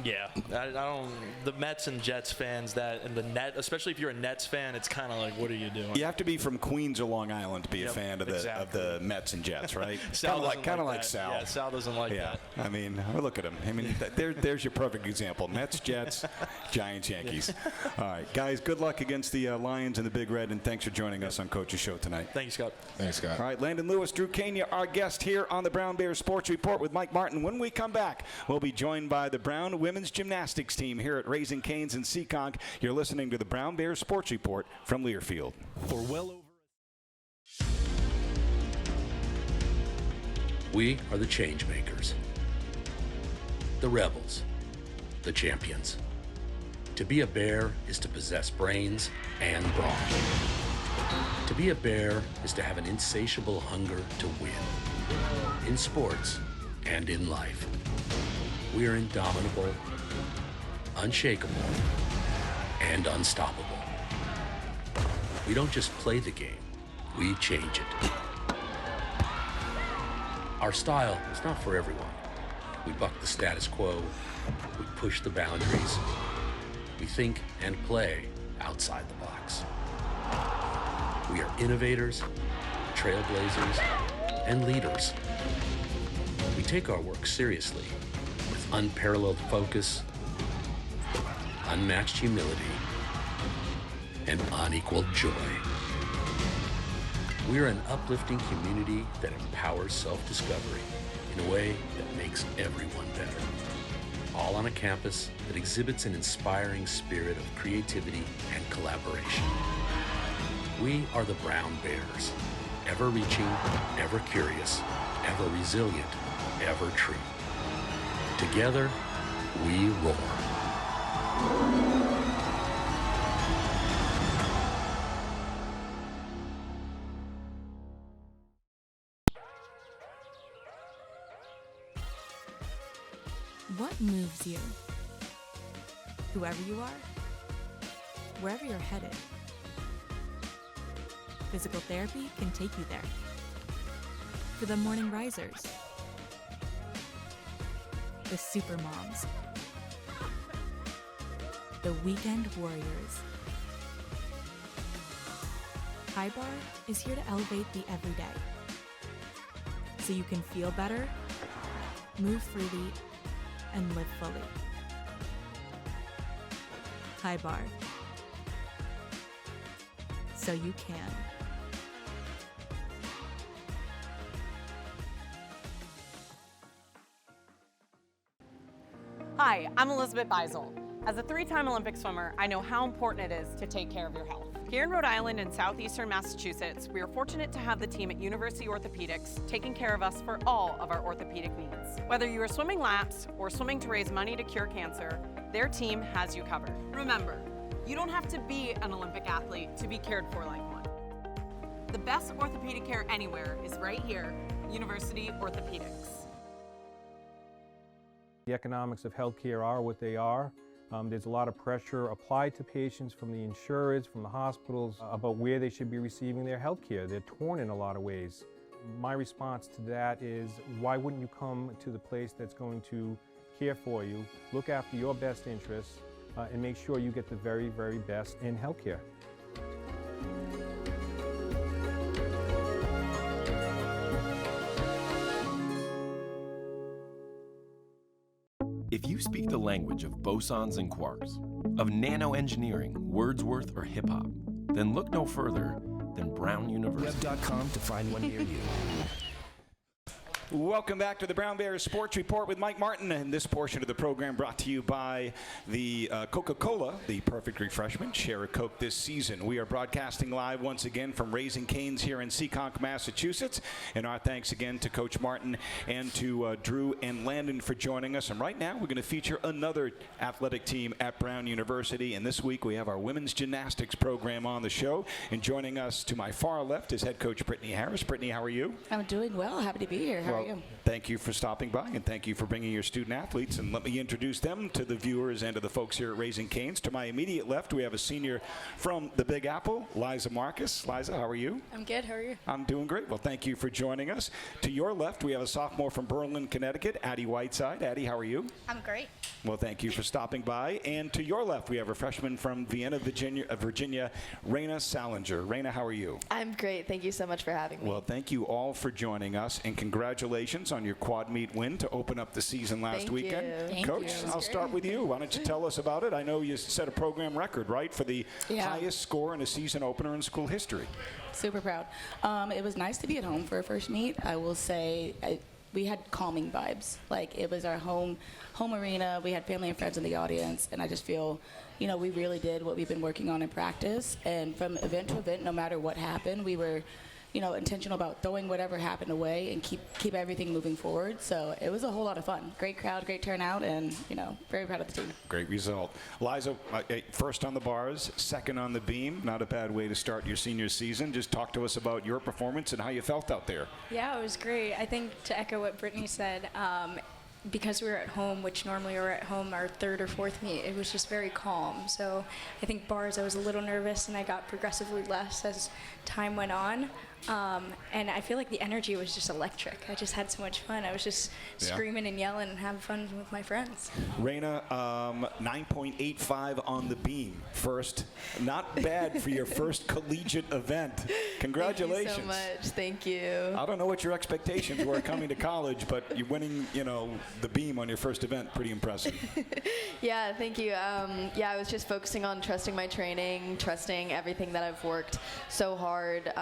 S11: Yeah, I don't. The Mets and Jets fans, and the Net, especially if you're a Nets fan, it's kind of like, what are you doing?
S2: You have to be from Queens or Long Island to be a fan of the Mets and Jets, right? kind of like Sal.
S11: Yeah, Sal doesn't like that.
S2: I mean, look at him. I mean, there's your perfect example: Mets, Jets, Giants, Yankees. All right, guys. Good luck against the Lions and the Big Red, and thanks for joining us on Coach's Show tonight.
S11: Thank you, Scott.
S10: Thanks, Scott.
S2: All right, Landon Lewis, Drew Kania, our guest here on the Brown Bears Sports Report with Mike Martin. When we come back, we'll be joined by the Brown women's gymnastics team here at Raising Cane's in Seekonk. You're listening to the Brown Bears Sports Report from Learfield.
S1: For well over.
S9: We are the change makers, the rebels, the champions. To be a bear is to possess brains and brawn. To be a bear is to have an insatiable hunger to win, in sports and in life. We are indomitable, unshakable, and unstoppable. We don't just play the game, we change it. Our style is not for everyone. We buck the status quo, we push the boundaries, we think and play outside the box. We are innovators, trailblazers, and leaders. We take our work seriously with unparalleled focus, unmatched humility, and unequaled joy. We are an uplifting community that empowers self-discovery in a way that makes everyone better. All on a campus that exhibits an inspiring spirit of creativity and collaboration. We are the Brown Bears, ever reaching, ever curious, ever resilient, ever true. Together, we roar.
S12: What moves you? Whoever you are, wherever you're headed, physical therapy can take you there. For the morning risers, the super moms, the weekend warriors. High Bar is here to elevate the everyday, so you can feel better, move freely, and live fully. High Bar, so you can.
S13: Hi, I'm Elizabeth Beisel. As a 3-time Olympic swimmer, I know how important it is to take care of your health. Here in Rhode Island and southeastern Massachusetts, we are fortunate to have the team at University Orthopedics taking care of us for all of our orthopedic needs. Whether you are swimming laps or swimming to raise money to cure cancer, their team has you covered. Remember, you don't have to be an Olympic athlete to be cared for like one. The best orthopedic care anywhere is right here, University Orthopedics.
S14: The economics of healthcare are what they are. There's a lot of pressure applied to patients from the insurers, from the hospitals, about where they should be receiving their health care. They're torn in a lot of ways. My response to that is, why wouldn't you come to the place that's going to care for you, look after your best interests, and make sure you get the very, very best in health care?
S15: If you speak the language of bosons and quarks, of nanoengineering, Wordsworth, or hip-hop, then look no further than Brown University.
S1: Web.com to find one near you.
S2: Welcome back to the Brown Bears Sports Report with Mike Martin, and this portion of the program brought to you by the Coca-Cola, the perfect refreshment. Share a Coke this season. We are broadcasting live once again from Raising Cane's here in Seekonk, Massachusetts, and our thanks again to Coach Martin and to Drew and Landon for joining us. And right now we're going to feature another athletic team at Brown University, and this week we have our women's gymnastics program on the show. And joining us to my far left is head coach Brittany Harris. Brittany, how are you?
S16: I'm doing well. Happy to be here. How are you?
S2: Thank you for stopping by, and thank you for bringing your student athletes. And let me introduce them to the viewers and to the folks here at Raising Cane's. To my immediate left, we have a senior from the Big Apple, Liza Marcus. Liza, how are you?
S17: I'm good. How are you?
S2: I'm doing great. Well, thank you for joining us. To your left, we have a sophomore from Berlin, Connecticut, Addy Whiteside. Addy, how are you?
S17: I'm great.
S2: Well, thank you for stopping by. And to your left, we have a freshman from Vienna, Virginia, Rehna Saalinger. Rehna, how are you?
S18: I'm great. Thank you so much for having me.
S2: Well, thank you all for joining us, and congratulations on your quad meet win to open up the season last weekend.
S18: Thank
S2: Coach,
S18: you.
S2: I'll start with you. Why don't you tell us about it? I know you set a program record, right, for the highest score in a season opener in school history.
S16: Super proud. It was nice to be at home for a first meet. I will say we had calming vibes. Like, it was our home arena. We had family and friends in the audience, and I just feel, we really did what we've been working on in practice. And from event to event, no matter what happened, we were intentional about throwing whatever happened away and keep everything moving forward. So it was a whole lot of fun. Great crowd, great turnout, and, very proud of the team.
S2: Great result. Liza, first on the bars, second on the beam. Not a bad way to start your senior season. Just talk to us about your performance and how you felt out there.
S17: Yeah, it was great. I think to echo what Brittany said, because we were at home, which normally we're at home our third or fourth meet, it was just very calm. So I think bars, I was a little nervous, and I got progressively less as time went on. And I feel like the energy was just electric. I just had so much fun. I was just screaming and yelling and having fun with my friends.
S2: Rehna, 9.85 on the beam. First, not bad for your first collegiate event. Congratulations.
S18: Thank you so much. Thank you.
S2: I don't know what your expectations were coming to college, but you're winning, the beam on your first event. Pretty impressive.
S18: Yeah, thank you. I was just focusing on trusting my training, trusting everything that I've worked so hard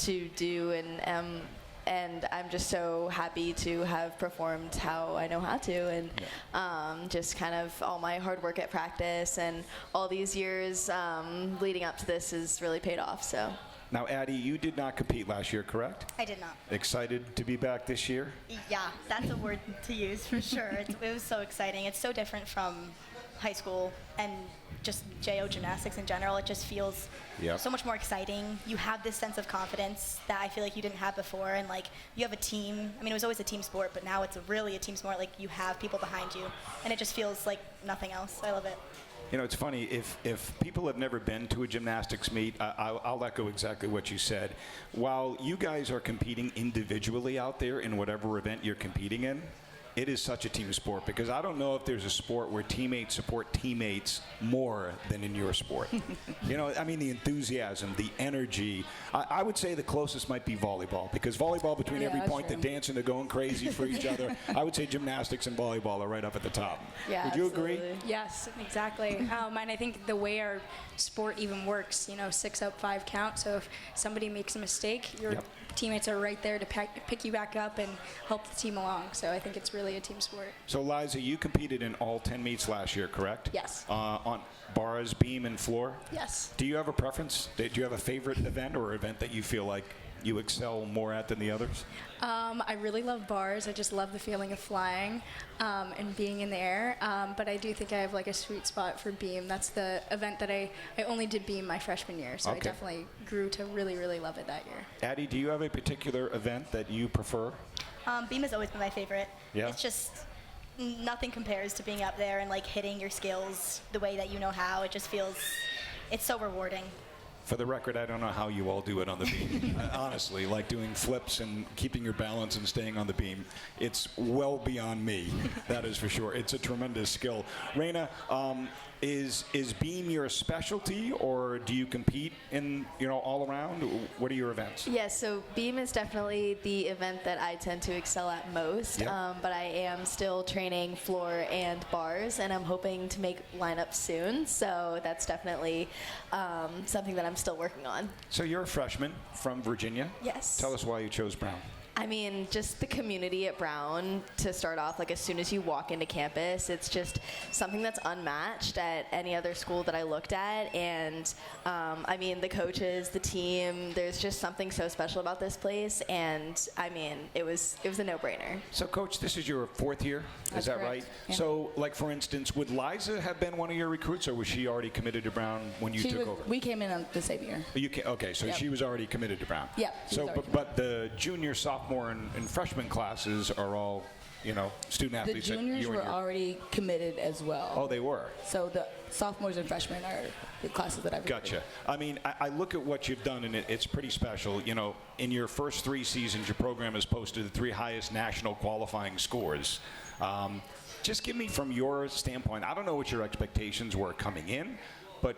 S18: to do, and I'm just so happy to have performed how I know how to, and just kind of all my hard work at practice and all these years leading up to this has really paid off. So.
S2: Now, Addy, you did not compete last year, correct?
S19: I did not.
S2: Excited to be back this year?
S19: Yeah, that's a word to use for sure. It was so exciting. It's so different from high school and just JO gymnastics in general. It just feels so much more exciting. You have this sense of confidence that I feel like you didn't have before, and like you have a team. I mean, it was always a team sport, but now it's really a team sport. Like, you have people behind you, and it just feels like nothing else. I love it.
S2: It's funny, if people have never been to a gymnastics meet, I'll echo exactly what you said. While you guys are competing individually out there in whatever event you're competing in, it is such a team sport, because I don't know if there's a sport where teammates support teammates more than in your sport. The enthusiasm, the energy. I would say the closest might be volleyball, because volleyball, between every point, they're dancing, they're going crazy for each other. I would say gymnastics and volleyball are right up at the top.
S16: Yeah,
S2: would you agree?
S17: Yes, exactly. And I think the way our sport even works, 6 up, 5 count. So if somebody makes a mistake, your teammates are right there to pick you back up and help the team along. So I think it's really really a team sport.
S2: So, Liza, you competed in all 10 meets last year, correct?
S17: Yes.
S2: On bars, beam, and floor?
S17: Yes.
S2: Do you have a preference? Do you have a favorite event or event that you feel like you excel more at than the others?
S17: I really love bars. I just love the feeling of flying and being in the air. But I do think I have like a sweet spot for beam. That's the event that I only did beam my freshman year, so I definitely grew to really, really love it that year.
S2: Addie, do you have a particular event that you prefer?
S19: Beam has always been my favorite.
S2: Yeah.
S19: It's just nothing compares to being up there and like hitting your skills the way that you know how. It just feels, it's so rewarding.
S2: For the record, I don't know how you all do it on the beam. Honestly, like doing flips and keeping your balance and staying on the beam, it's well beyond me. That is for sure. It's a tremendous skill. Rehna, is beam your specialty, or do you compete in all around? What are your events?
S18: Yes, so beam is definitely the event that I tend to excel at most.
S2: Yeah.
S18: But I am still training floor and bars, and I'm hoping to make lineups soon. So that's definitely something that I'm still working on.
S2: So you're a freshman from Virginia.
S18: Yes.
S2: Tell us why you chose Brown.
S18: I mean, just the community at Brown to start off, like as soon as you walk into campus, it's just something that's unmatched at any other school that I looked at. And I mean, the coaches, the team, there's just something so special about this place. And I mean, it was a no-brainer.
S2: So, Coach, this is your 4th year,
S16: That's
S2: is that
S16: correct.
S2: right?
S16: Yeah.
S2: So, like for instance, would Liza have been one of your recruits, or was she already committed to Brown when you took over?
S16: We came in on the same year.
S2: Okay, so
S16: Yep.
S2: she was already committed to Brown.
S16: Yeah.
S2: So, but the junior, sophomore, and freshman classes are all, student
S16: The
S2: athletes.
S16: juniors were already committed as well.
S2: Oh, they were.
S16: So the sophomores and freshmen are the classes that I've
S2: Gotcha. I mean, I look at what you've done, and it's pretty special. In your first 3 seasons, your program has posted the 3 highest national qualifying scores. Just give me, from your standpoint, I don't know what your expectations were coming in, but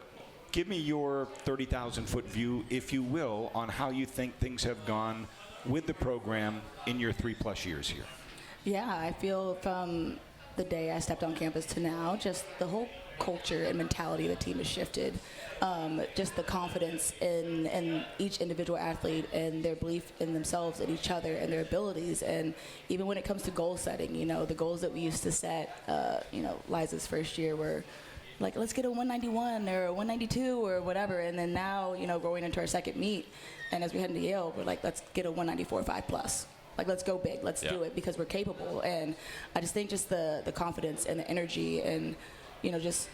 S2: give me your 30,000-foot view, if you will, on how you think things have gone with the program in your 3+ years here.
S16: Yeah, I feel from the day I stepped on campus to now, just the whole culture and mentality of the team has shifted. Just the confidence in each individual athlete and their belief in themselves and each other and their abilities. And even when it comes to goal setting, the goals that we used to set, Liza's first year were like, let's get a 191 or a 192 or whatever. And then now, going into our second meet, and as we head into Yale, we're like, let's get a 194 5+. Like, let's go big. Let's do it because we're capable. And I just think just the confidence and the energy and, just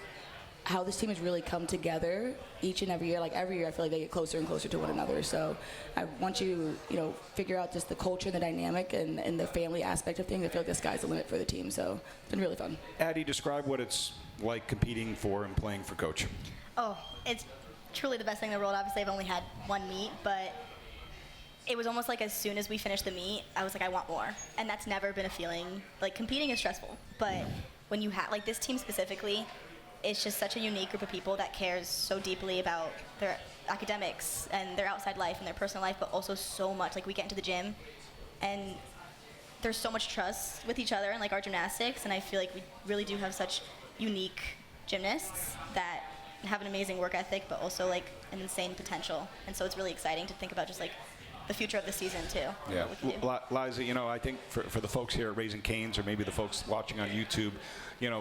S16: how this team has really come together each and every year. Like, every year I feel like they get closer and closer to one another. So I want you, figure out just the culture and the dynamic and the family aspect of things. I feel like the sky's the limit for the team. So it's been really fun.
S2: Addie, describe what it's like competing for and playing for Coach.
S19: Oh, it's truly the best thing in the world. Obviously, I've only had 1 meet, but it was almost like as soon as we finished the meet, I was like, I want more. And that's never been a feeling. Like, competing is stressful, but when you have, like, this team specifically, it's just such a unique group of people that cares so deeply about their academics and their outside life and their personal life, but also so much. Like, we get into the gym, and there's so much trust with each other and, like, our gymnastics, and I feel like we really do have such unique gymnasts that have an amazing work ethic, but also, like, an insane potential. And so it's really exciting to think about just, like, the future of the season, too.
S2: Yeah. Liza, I think for the folks here at Raising Cane's, or maybe the folks watching on YouTube,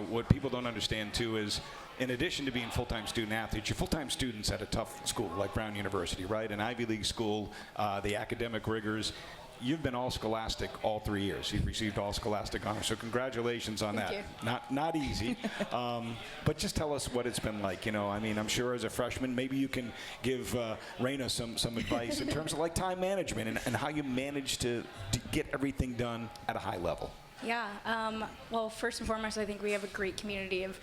S2: what people don't understand, too, is in addition to being full-time student athletes, you're full-time students at a tough school like Brown University, right? An Ivy League school, the academic rigors. You've been all scholastic all 3 years. You've received all scholastic honors, so congratulations on
S16: Thank
S2: that.
S16: you.
S2: Not easy, but just tell us what it's been like. I mean, I'm sure as a freshman, maybe you can give Rehna some advice in terms of like time management and how you manage to get everything done at a high level.
S17: Yeah. Well, first and foremost, I think we have a great community of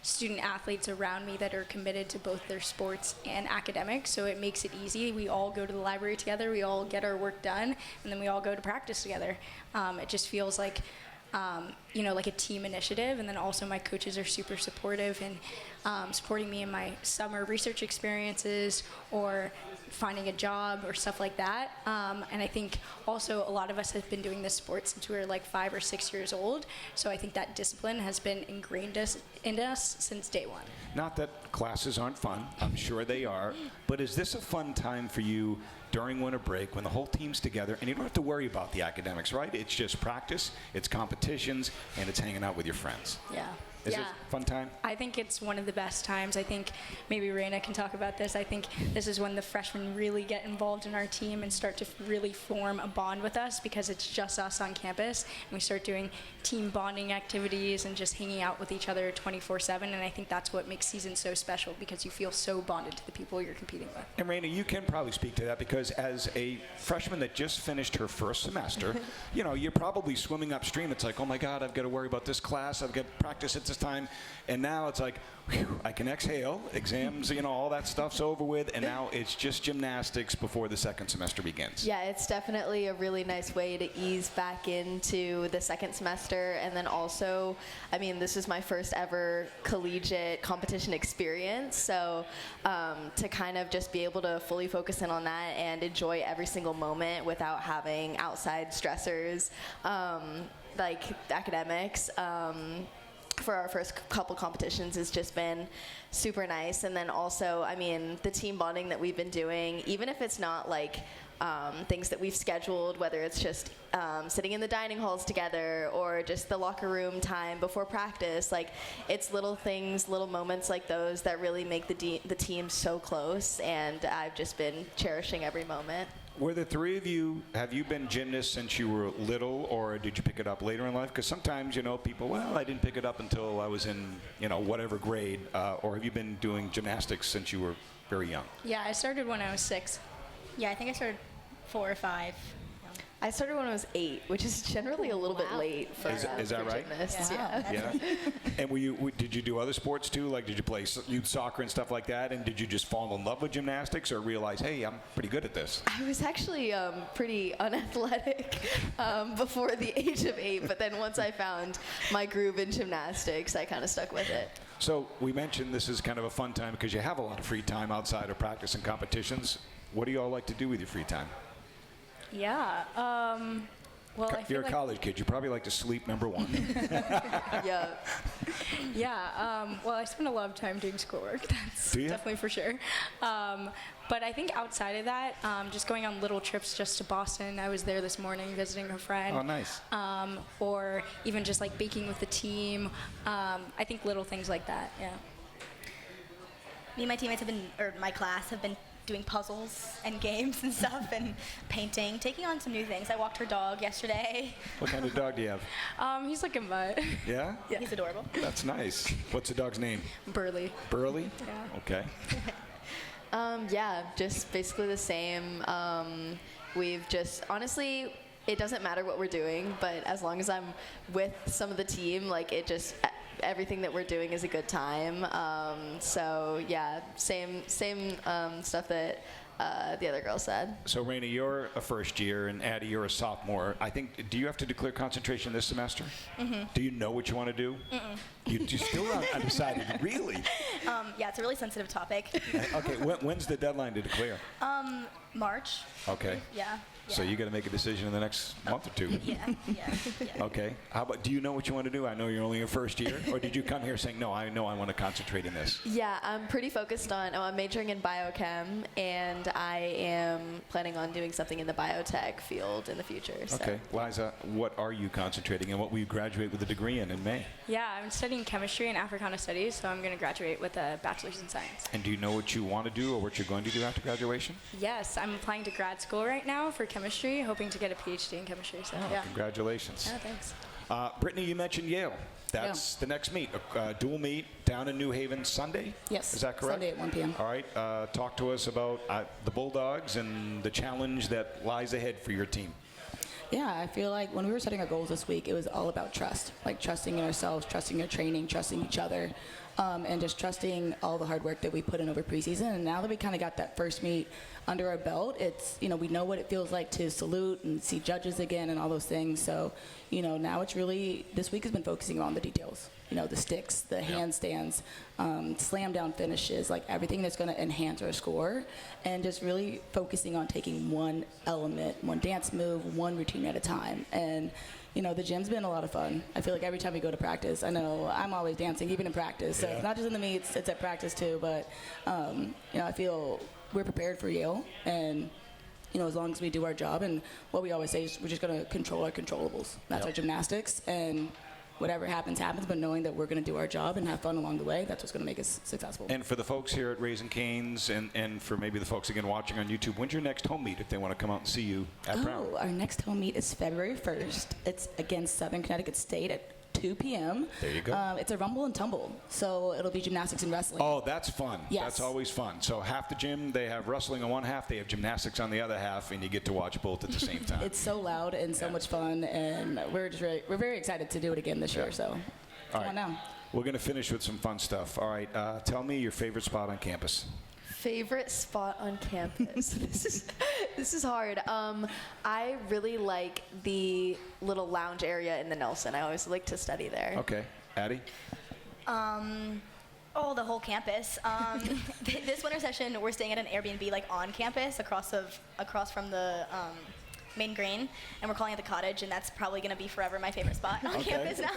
S17: student athletes around me that are committed to both their sports and academics, so it makes it easy. We all go to the library together, we all get our work done, and then we all go to practice together. It just feels like, like a team initiative, and then also my coaches are super supportive and supporting me in my summer research experiences or finding a job or stuff like that. And I think also a lot of us have been doing this sport since we were like 5 or 6 years old. So I think that discipline has been ingrained into us since day one.
S2: Not that classes aren't fun. I'm sure they are. But is this a fun time for you during winter break when the whole team's together and you don't have to worry about the academics, right? It's just practice, it's competitions, and it's hanging out with your friends.
S17: Yeah.
S2: Is it a fun time?
S17: I think it's one of the best times. I think maybe Rehna can talk about this. I think this is when the freshmen really get involved in our team and start to really form a bond with us because it's just us on campus. And we start doing team bonding activities and just hanging out with each other 24/7. And I think that's what makes season so special because you feel so bonded to the people you're competing with.
S2: And Rehna, you can probably speak to that because as a freshman that just finished her first semester, you know, you're probably swimming upstream. It's like, oh my God, I've got to worry about this class. I've got practice at this time. And now it's like, whew, I can exhale. Exams, you know, all that stuff's over with. And now it's just gymnastics before the second semester begins.
S18: Yeah, it's definitely a really nice way to ease back into the second semester. And then also, I mean, this is my first ever collegiate competition experience. So to kind of just be able to fully focus in on that and enjoy every single moment without having outside stressors like academics. For our first couple competitions has just been super nice. And then also, I mean, the team bonding that we've been doing, even if it's not like things that we've scheduled, whether it's just sitting in the dining halls together or just the locker room time before practice, like it's little things, little moments like those that really make the team so close. And I've just been cherishing every moment.
S2: Were the three of you, have you been gymnasts since you were little, or did you pick it up later in life? Because sometimes, you know, people, well, I didn't pick it up until I was in, you know, whatever grade. Or have you been doing gymnastics since you were very young?
S17: Yeah, I started when I was 6.
S19: Yeah, I think I started 4 or 5.
S18: I started when I was 8, which is generally a little bit late for
S2: Is that right?
S18: gymnasts.
S2: Yeah. And did you do other sports too? Like, did you play youth soccer and stuff like that? And did you just fall in love with gymnastics or realize, hey, I'm pretty good at this?
S18: I was actually pretty unathletic before the age of 8, but then once I found my groove in gymnastics, I kind of stuck with it.
S2: So we mentioned this is kind of a fun time because you have a lot of free time outside of practice and competitions. What do you all like to do with your free time?
S17: Yeah. Well, I feel
S2: You're a
S17: like
S2: college kid. You probably like to sleep, number one.
S18: Yeah.
S17: Yeah. Well, I spend a lot of time doing schoolwork. That's definitely for sure. But I think outside of that, just going on little trips just to Boston. I was there this morning visiting a friend.
S2: Oh, nice.
S17: Or even just like baking with the team. I think little things like that. Yeah.
S19: Me and my teammates have been, or my class have been doing puzzles and games and stuff and painting, taking on some new things. I walked her dog yesterday.
S2: What kind of dog do you have?
S17: He's like a mutt.
S2: Yeah?
S19: Yeah, he's adorable.
S2: That's nice. What's the dog's name?
S17: Burley.
S2: Burley?
S17: Yeah.
S2: Okay.
S18: Yeah, just basically the same. We've just, honestly, it doesn't matter what we're doing, but as long as I'm with some of the team, like it just, everything that we're doing is a good time. So yeah, same stuff that the other girl said.
S2: So Rehna, you're a first year, and Addy, you're a sophomore. I think, do you have to declare concentration this semester?
S19: Mm-hmm.
S2: Do you know what you want to do?
S19: Mm-mm.
S2: You still are undecided, really?
S19: Yeah, it's a really sensitive topic.
S2: Okay, when's the deadline to declare?
S19: March.
S2: Okay.
S19: Yeah.
S2: So you got to make a decision in the next month or two.
S19: Yeah.
S2: Okay. How about, do you know what you want to do? I know you're only your first year, or did you come here saying, no, I know I want to concentrate in this?
S18: Yeah, I'm pretty focused on, I'm majoring in biochem, and I am planning on doing something in the biotech field in the future. So.
S2: Okay. Liza, what are you concentrating in? What will you graduate with a degree in May?
S17: Yeah, I'm studying chemistry and Africana Studies, so I'm going to graduate with a bachelor's in science.
S2: And do you know what you want to do or what you're going to do after graduation?
S17: Yes, I'm applying to grad school right now for chemistry, hoping to get a PhD in chemistry. So, yeah.
S2: Congratulations.
S17: Yeah, thanks.
S2: Brittany, you mentioned Yale. That's the next meet, a dual meet down in New Haven Sunday?
S20: Yes.
S2: Is that correct?
S20: Sunday at 1 p.m.
S2: All right. Talk to us about the Bulldogs and the challenge that lies ahead for your team.
S20: Yeah, I feel like when we were setting our goals this week, it was all about trust, like trusting in ourselves, trusting in our training, trusting each other.
S16: and just trusting all the hard work that we put in over preseason. And now that we kind of got that first meet under our belt, it's, we know what it feels like to salute and see judges again and all those things. So, now it's really, this week has been focusing on the details. The sticks, the handstands, slam down finishes, like everything that's going to enhance our score, and just really focusing on taking one element, one dance move, one routine at a time. And the gym's been a lot of fun. I feel like every time we go to practice, I know I'm always dancing, even in practice. So it's not just in the meets, it's at practice too. But I feel we're prepared for Yale, and as long as we do our job, and what we always say is we're just going to control our controllables. That's our gymnastics, and whatever happens, but knowing that we're going to do our job and have fun along the way, that's what's going to make us successful.
S2: And for the folks here at Raising Cane's, and for maybe the folks again watching on YouTube, when's your next home meet if they want to come out and see you at Brown?
S16: Our next home meet is February 1st. It's against Southern Connecticut State at 2 p.m.
S2: There you go.
S16: It's a rumble and tumble, so it'll be gymnastics and wrestling.
S2: Oh, that's fun.
S16: Yes.
S2: That's always fun. So half the gym, they have wrestling on one half, they have gymnastics on the other half, and you get to watch both at the same time.
S16: It's so loud and so much fun, and we're very excited to do it again this year. So come on now.
S2: We're going to finish with some fun stuff. All right, tell me your favorite spot on campus.
S18: Favorite spot on campus. This is hard. I really like the little lounge area in the Nelson. I always like to study there.
S2: Okay, Addy.
S19: The whole campus. This winter session, we're staying at an Airbnb on campus, across from the main green, and we're calling it the Cottage, and that's probably going to be forever my favorite spot on campus now.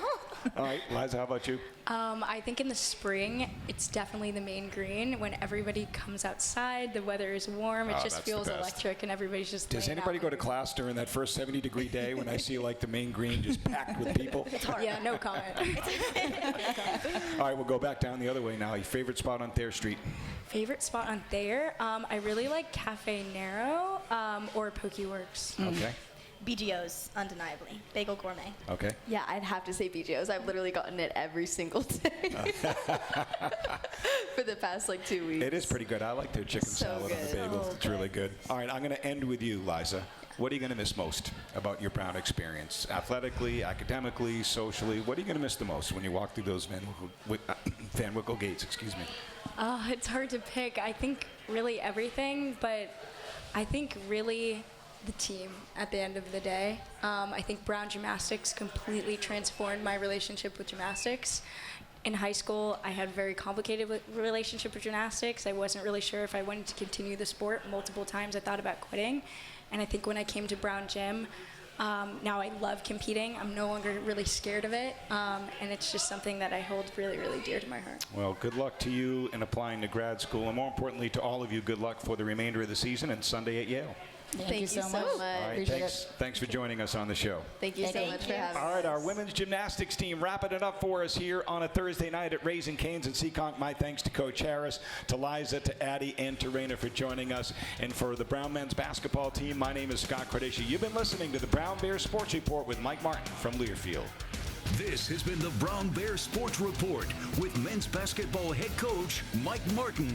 S2: All right, Liza, how about you?
S17: I think in the spring, it's definitely the main green. When everybody comes outside, the weather is warm, it just feels electric, and everybody's just
S2: Does anybody go to class during that first 70-degree day when I see the main green just packed with people?
S17: It's hard. Yeah, no comment.
S2: All right, we'll go back down the other way now. Your favorite spot on Thayer Street?
S17: Favorite spot on Thayer? I really like Cafe Nero or Pokeworks.
S2: Okay.
S19: BGO's, undeniably. Bagel Gourmet.
S2: Okay.
S18: Yeah, I'd have to say BGO's. I've literally gotten it every single day for the past 2 weeks.
S2: It is pretty good. I like their chicken salad on the bagel. It's really good. All right, I'm going to end with you, Liza. What are you going to miss most about your Brown experience? Athletically, academically, socially, what are you going to miss the most when you walk through those Van Wickle gates, excuse me?
S17: It's hard to pick. I think really everything, but I think really the team at the end of the day. I think Brown Gymnastics completely transformed my relationship with gymnastics. In high school, I had a very complicated relationship with gymnastics. I wasn't really sure if I wanted to continue the sport. Multiple times I thought about quitting. And I think when I came to Brown Gym, now I love competing. I'm no longer really scared of it. And it's just something that I hold really, really dear to my heart.
S2: Well, good luck to you in applying to grad school. And more importantly to all of you, good luck for the remainder of the season and Sunday at Yale.
S18: Thank you so much.
S2: All right, thanks for joining us on the show.
S18: Thank you so much for having us.
S2: All right, our women's gymnastics team wrapping it up for us here on a Thursday night at Raising Cane's in Seekonk. My thanks to Coach Harris, to Liza, to Addy, and to Rehna for joining us. And for the Brown men's basketball team, my name is Scott Cordischi. You've been listening to the Brown Bears Sports Report with Mike Martin from Learfield.
S1: This has been the Brown Bears Sports Report with men's basketball head coach Mike Martin.